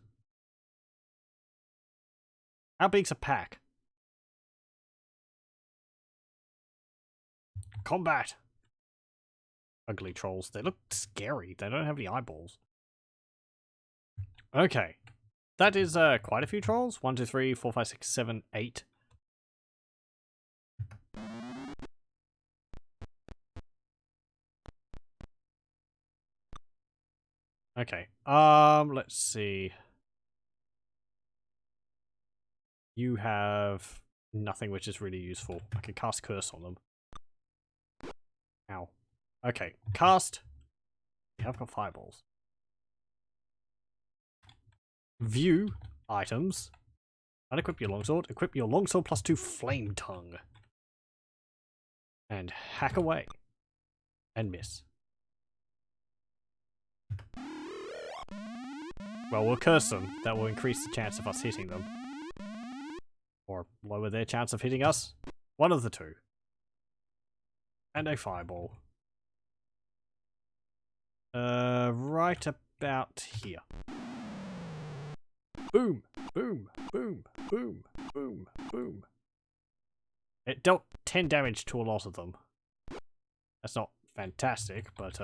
How big's a pack? Combat. Ugly trolls. They look scary. They don't have any eyeballs. Okay. That is quite a few trolls. 1, 2, 3, 4, 5, 6, 7, 8. Okay. Let's see. You have nothing which is really useful. I can cast Curse on them. Ow. Okay, cast. We have got fireballs. View items. Unequip your longsword. Equip your longsword +2 flame tongue. And hack away. And miss. Well, we'll curse them. That will increase the chance of us hitting them. Or lower their chance of hitting us. One of the two. And a fireball. Right about here. Boom, boom, boom, boom, boom, boom. It dealt 10 damage to a lot of them. That's not fantastic, but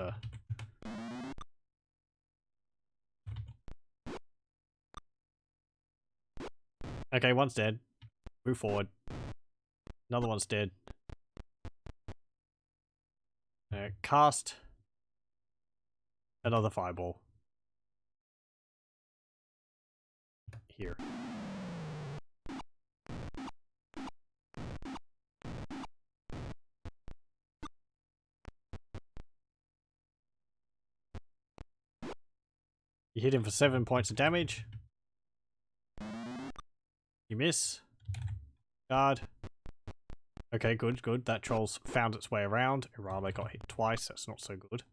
okay, one's dead. Move forward. Another one's dead. Cast another fireball. Here. You hit him for 7 points of damage. You miss. Guard. Okay, good, good. That troll's found its way around. Irala got hit twice. That's not so good.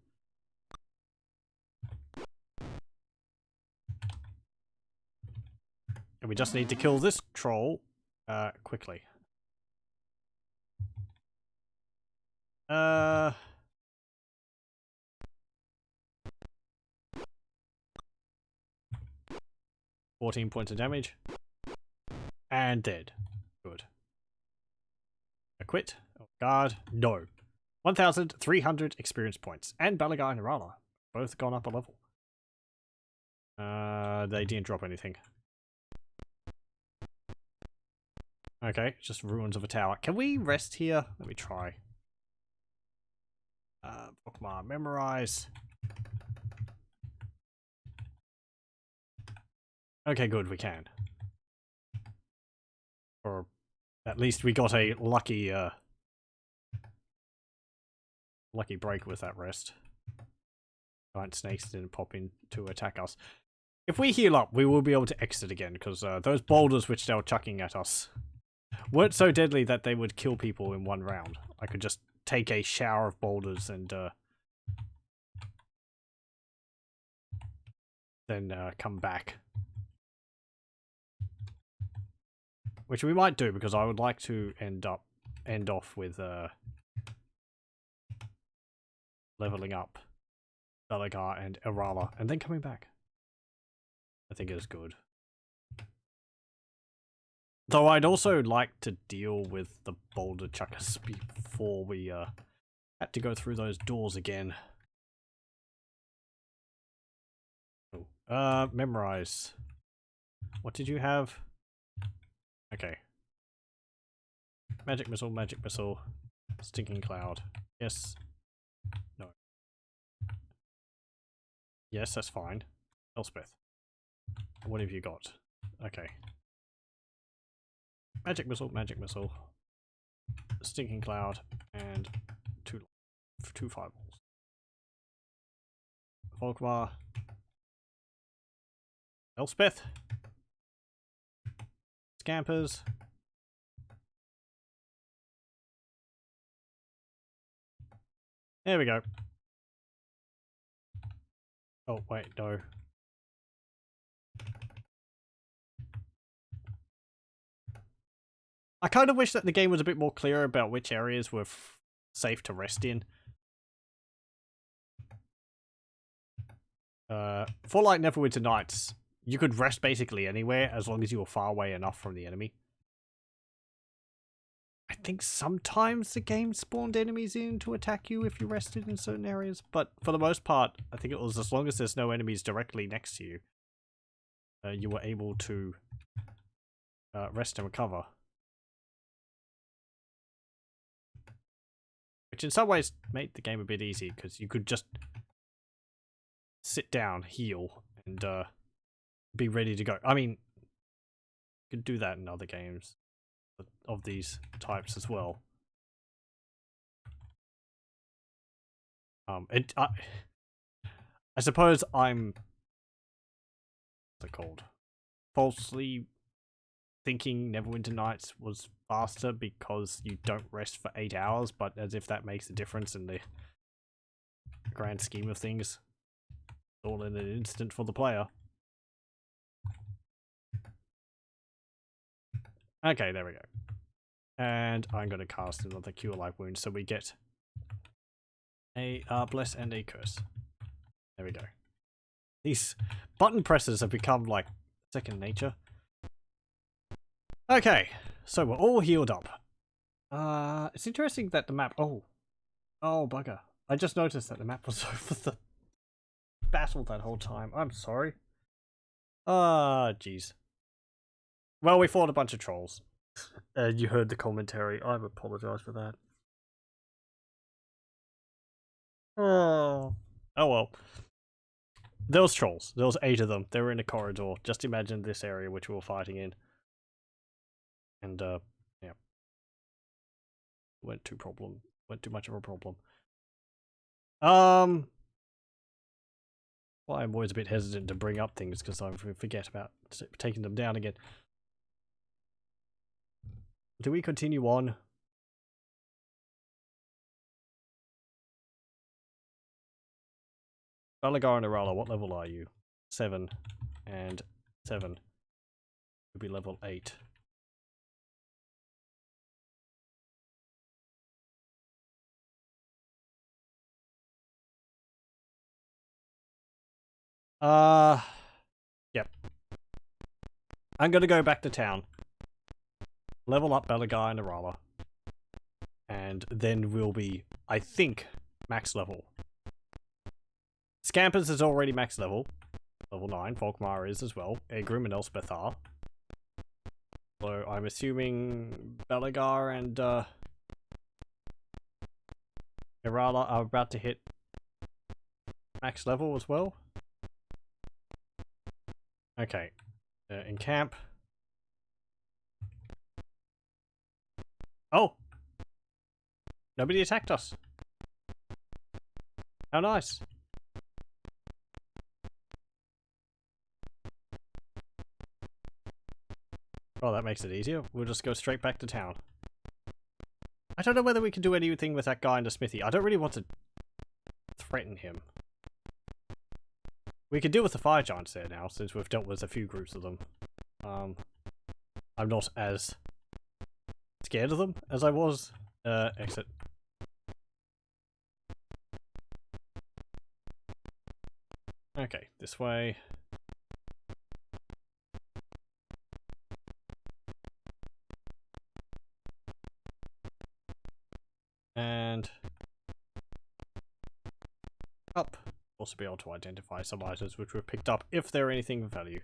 And we just need to kill this troll quickly. 14 points of damage. And dead. Good. A quit. Oh, guard. No. 1,300 experience points. And Balagai and Irala. Both gone up a level. They didn't drop anything. Okay, just ruins of a tower. Can we rest here? Let me try. Bookmark, memorize. Okay, good, we can. Or at least we got a lucky lucky break with that rest. Giant snakes didn't pop in to attack us. If we heal up, we will be able to exit again, because those boulders which they were chucking at us weren't so deadly that they would kill people in one round. I could just take a shower of boulders and then come back. Which we might do, because I would like to end off with leveling up Balagar and Irala, and then coming back. I think it's good. Though I'd also like to deal with the boulder chuckers before we had to go through those doors again. Oh. Memorize. What did you have? Okay. Magic missile, stinking cloud. Yes. No. Yes, that's fine. Elspeth. What have you got? Okay. Magic missile, stinking cloud, and two fireballs. Volkmar. Elspeth. Scampers. There we go. Oh, wait, no. I kind of wish that the game was a bit more clear about which areas were safe to rest in. For like Neverwinter Nights, you could rest basically anywhere as long as you were far away enough from the enemy. I think sometimes the game spawned enemies in to attack you if you rested in certain areas, but for the most part, I think it was as long as there's no enemies directly next to you, you were able to rest and recover. Which in some ways made the game a bit easy, because you could just sit down, heal, and be ready to go. I mean, you could do that in other games. of these types as well. I suppose I'm, what's it called? Falsely thinking Neverwinter Nights was faster because you don't rest for 8 hours, but as if that makes a difference in the grand scheme of things. All in an instant for the player. Okay, there we go. And I'm going to cast another Cure Life Wound, so we get a Bless and a Curse. There we go. These button presses have become like second nature. Okay, so we're all healed up. It's interesting that the map... Oh, bugger. I just noticed that the map was over the battle that whole time. I'm sorry. Jeez. Well, we fought a bunch of trolls. You heard the commentary. I apologize for that. Oh well. There was trolls. There was 8 of them. They were in a corridor. Just imagine this area which we were fighting in. And, yeah. Went too much of a problem. Well, I'm always a bit hesitant to bring up things because I forget about taking them down again. Do we continue on? Balagar and Arala, what level are you? 7 and 7. Could be level 8. Yep. I'm gonna go back to town. Level up Balagar and Arala. And then we'll be, I think, max level. Scampers is already max level. Level 9. Volkmar is as well. Egrim and Elspeth are. So I'm assuming Balagar and Irala are about to hit max level as well. Okay. In camp. Oh! Nobody attacked us. How nice. Oh, that makes it easier. We'll just go straight back to town. I don't know whether we can do anything with that guy in the smithy. I don't really want to threaten him. We can deal with the fire giants there now, since we've dealt with a few groups of them. I'm not as scared of them as I was. Exit. Okay, this way. And up. Also be able to identify some items which we've picked up if they're anything of value.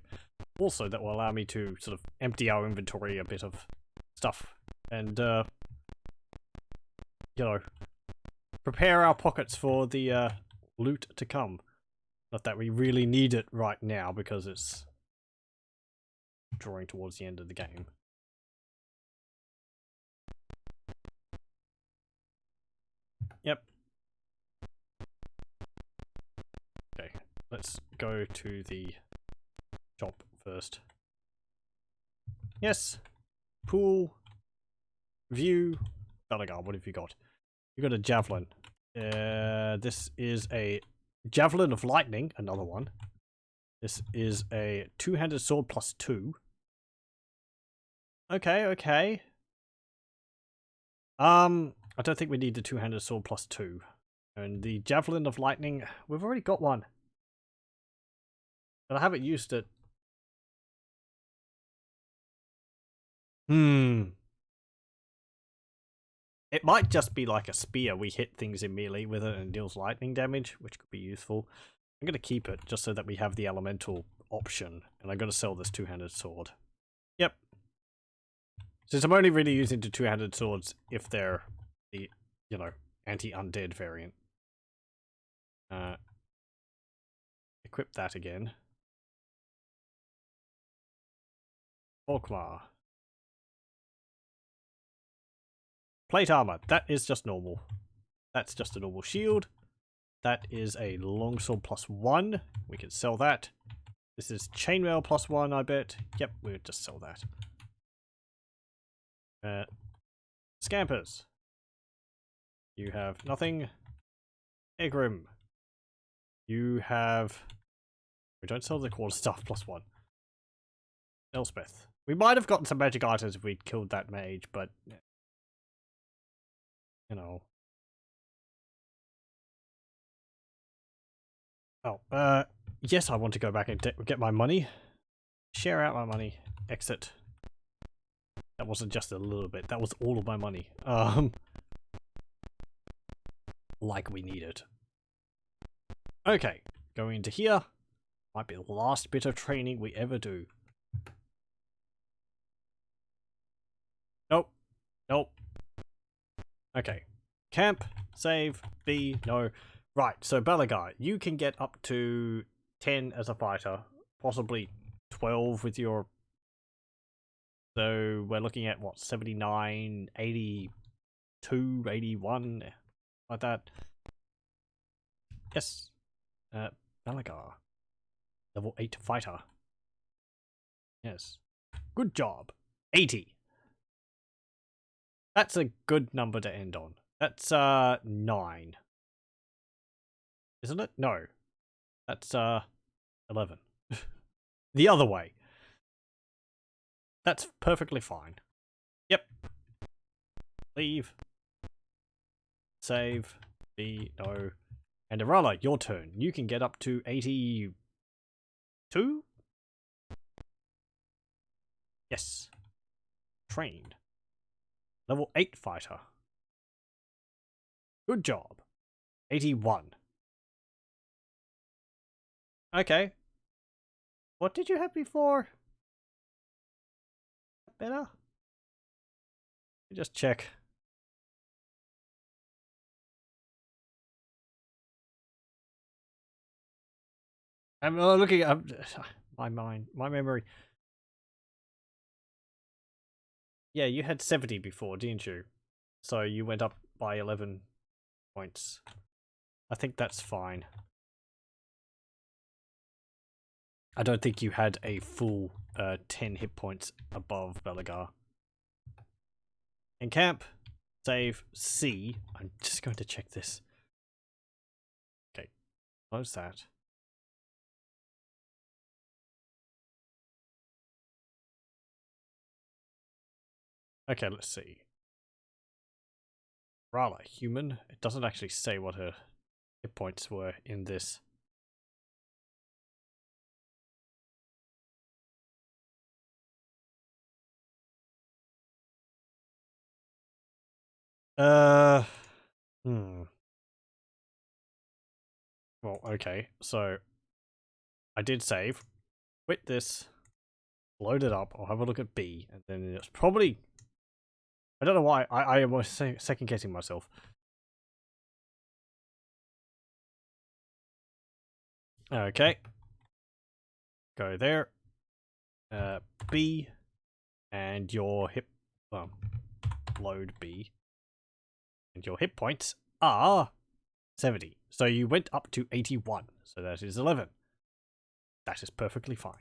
Also, that will allow me to sort of empty our inventory a bit of stuff and, you know, prepare our pockets for the loot to come. Not that we really need it right now because it's drawing towards the end of the game. Yep. Okay, let's go to the shop first. Yes. Pool. View. Balagar, what have you got? You got a javelin. This is a javelin of lightning, another one. This is a two-handed sword plus 2. Okay, okay. I don't think we need the two-handed sword plus 2. And the javelin of lightning, we've already got one. But I haven't used it. It might just be like a spear. We hit things in melee with it and deals lightning damage, which could be useful. I'm going to keep it just so that we have the elemental option. And I'm going to sell this two-handed sword. Yep. Since I'm only really using the two-handed swords if they're the, you know, anti-undead variant. Equip that again. Volkmar. Plate armor. That is just normal. That's just a normal shield. That is a longsword +1. We can sell that. This is chainmail +1, I bet. Yep, we'll just sell that. Scampers. You have nothing. Egrim. You have... We don't sell the quarterstaff +1. Elspeth. We might have gotten some magic items if we'd killed that mage, but... You know... Oh, yes, I want to go back and get my money. Share out my money. Exit. That wasn't just a little bit. That was all of my money. Like we need it. Okay, going into here. Might be the last bit of training we ever do. Nope. Nope. Okay. Camp. Save. B. No. Right, so Balagar, you can get up to 10 as a fighter. Possibly 12 with your... So we're looking at, what, 79, 82, 81, like that. Yes. Balagar. Level 8 fighter. Yes. Good job. 80. That's a good number to end on. That's 9. Isn't it? No. That's 11. The other way. That's perfectly fine. Yep. Leave. Save. B. No. And Arala, your turn. You can get up to 82? Yes. Trained. Level 8 fighter. Good job. 81. Okay. What did you have before? Better? Just check. I'm looking at my mind, my memory. Yeah, you had 70 before, didn't you? So you went up by 11 points. I think that's fine. I don't think you had a full 10 hit points above Balagar. In camp, save C. I'm just going to check this. Okay, close that. Okay, let's see. Rala, human. It doesn't actually say what her hit points were in this. Well, okay, so I did save. Quit this. Load it up. I'll have a look at B, and then it's probably... I don't know why. I was second guessing myself. Okay. Go there. B. And your hit... load B. And your hit points are 70. So you went up to 81. So that is 11. That is perfectly fine.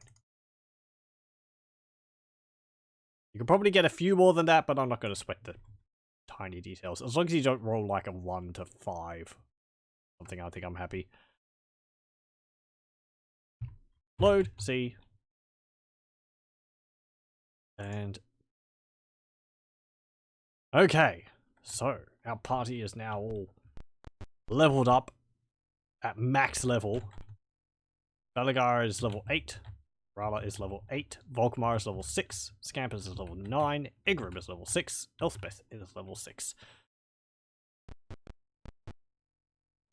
You can probably get a few more than that, but I'm not going to sweat the tiny details. As long as you don't roll like a 1 to 5. Something, I think I'm happy. Load, C. And... okay. So, our party is now all leveled up at max level. Balagar is level 8. Rala is level 8. Volkmar is level 6. Scampers is level 9. Egrim is level 6. Elspeth is level 6.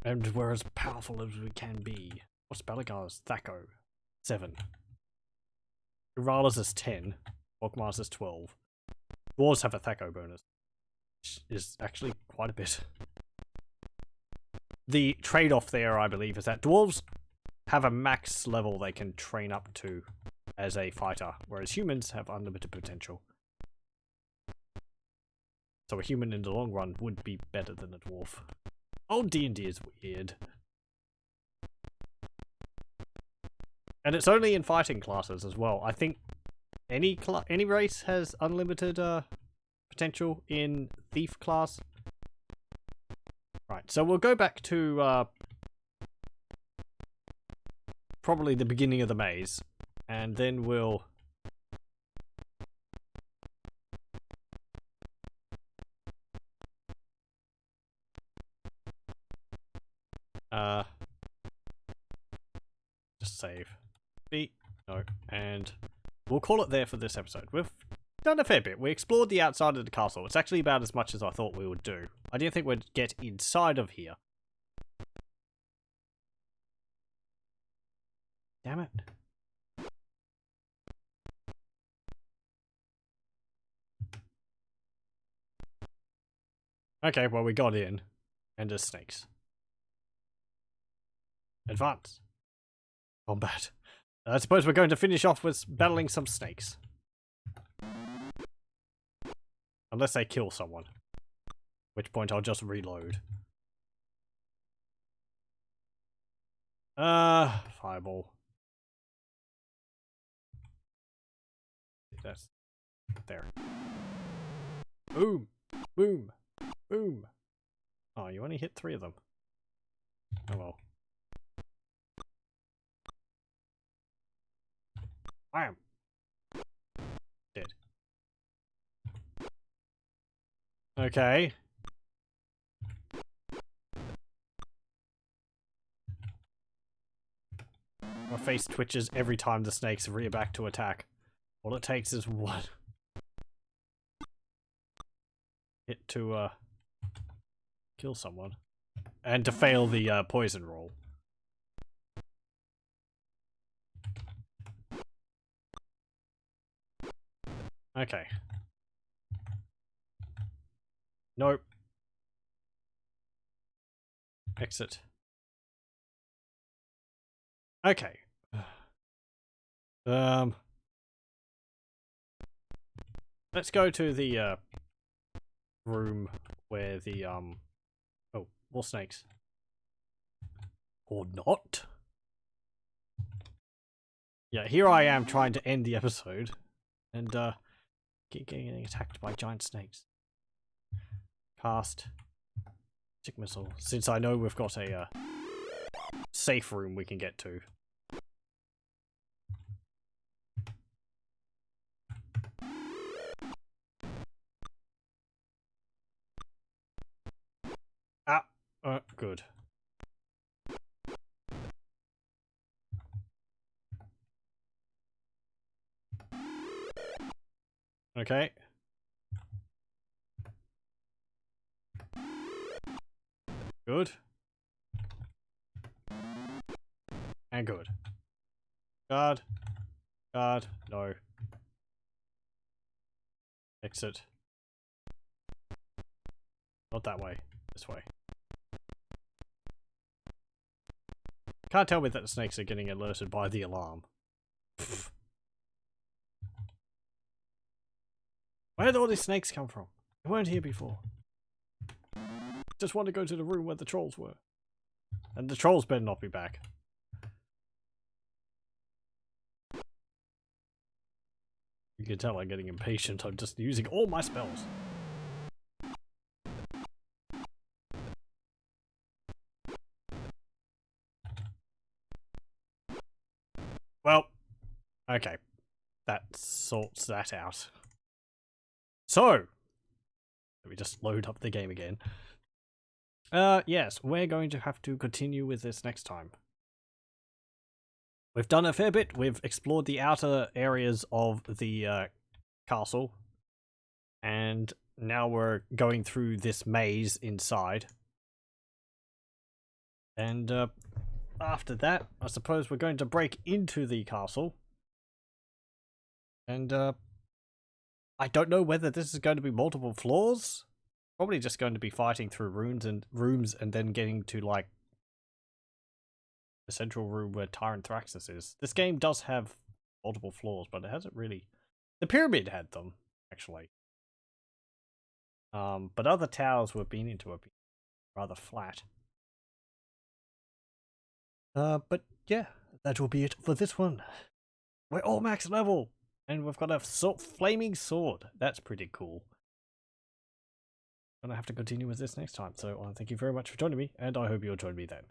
And we're as powerful as we can be. What's Balagar's Thaco? 7. Rala's is 10. Volkmar's is 12. Dwarves have a Thaco bonus, which is actually quite a bit. The trade-off there, I believe, is that dwarves have a max level they can train up to as a fighter, whereas humans have unlimited potential. So a human in the long run would be better than a dwarf. Oh, D&D is weird. And it's only in fighting classes as well. I think any race has unlimited potential in thief class. Right, so we'll go back to probably the beginning of the maze, and then we'll just save. No, and we'll call it there for this episode. We've done a fair bit. We explored the outside of the castle. It's actually about as much as I thought we would do. I didn't think we'd get inside of here. Damn it. Okay, well we got in. And there's snakes. Advance. Combat. I suppose we're going to finish off with battling some snakes. Unless they kill someone. At which point I'll just reload. Fireball. That's there. Boom! Boom! Boom! Oh, you only hit 3 of them. Oh well. Bam! Dead. Okay. My face twitches every time the snakes rear back to attack. All it takes is one hit to kill someone. And to fail the poison roll. Okay. Nope. Exit. Okay. Let's go to the room where the oh, more snakes. Or not. Yeah, here I am trying to end the episode and keep getting attacked by giant snakes. Cast magic missile. Since I know we've got a safe room we can get to. Ah, good. Okay. Good. And good. Guard. Guard. No. Exit. Not that way. This way. Can't tell me that the snakes are getting alerted by the alarm. Where did all these snakes come from? They weren't here before. Just want to go to the room where the trolls were. And the trolls better not be back. You can tell I'm getting impatient. I'm just using all my spells. Well, okay. That sorts that out. So, let me just load up the game again. Yes, we're going to have to continue with this next time. We've done a fair bit. We've explored the outer areas of the castle. And now we're going through this maze inside. And after that, I suppose we're going to break into the castle. And I don't know whether this is going to be multiple floors. Probably just going to be fighting through rooms and then getting to like the central room where Tyrant Thraxus is. This game does have multiple floors, but it hasn't really. The pyramid had them, actually. But other towers we've been into have been rather flat. But yeah, that will be it for this one. We're all max level, and we've got a flaming sword. That's pretty cool. Gonna have to continue with this next time. So thank you very much for joining me, and I hope you'll join me then.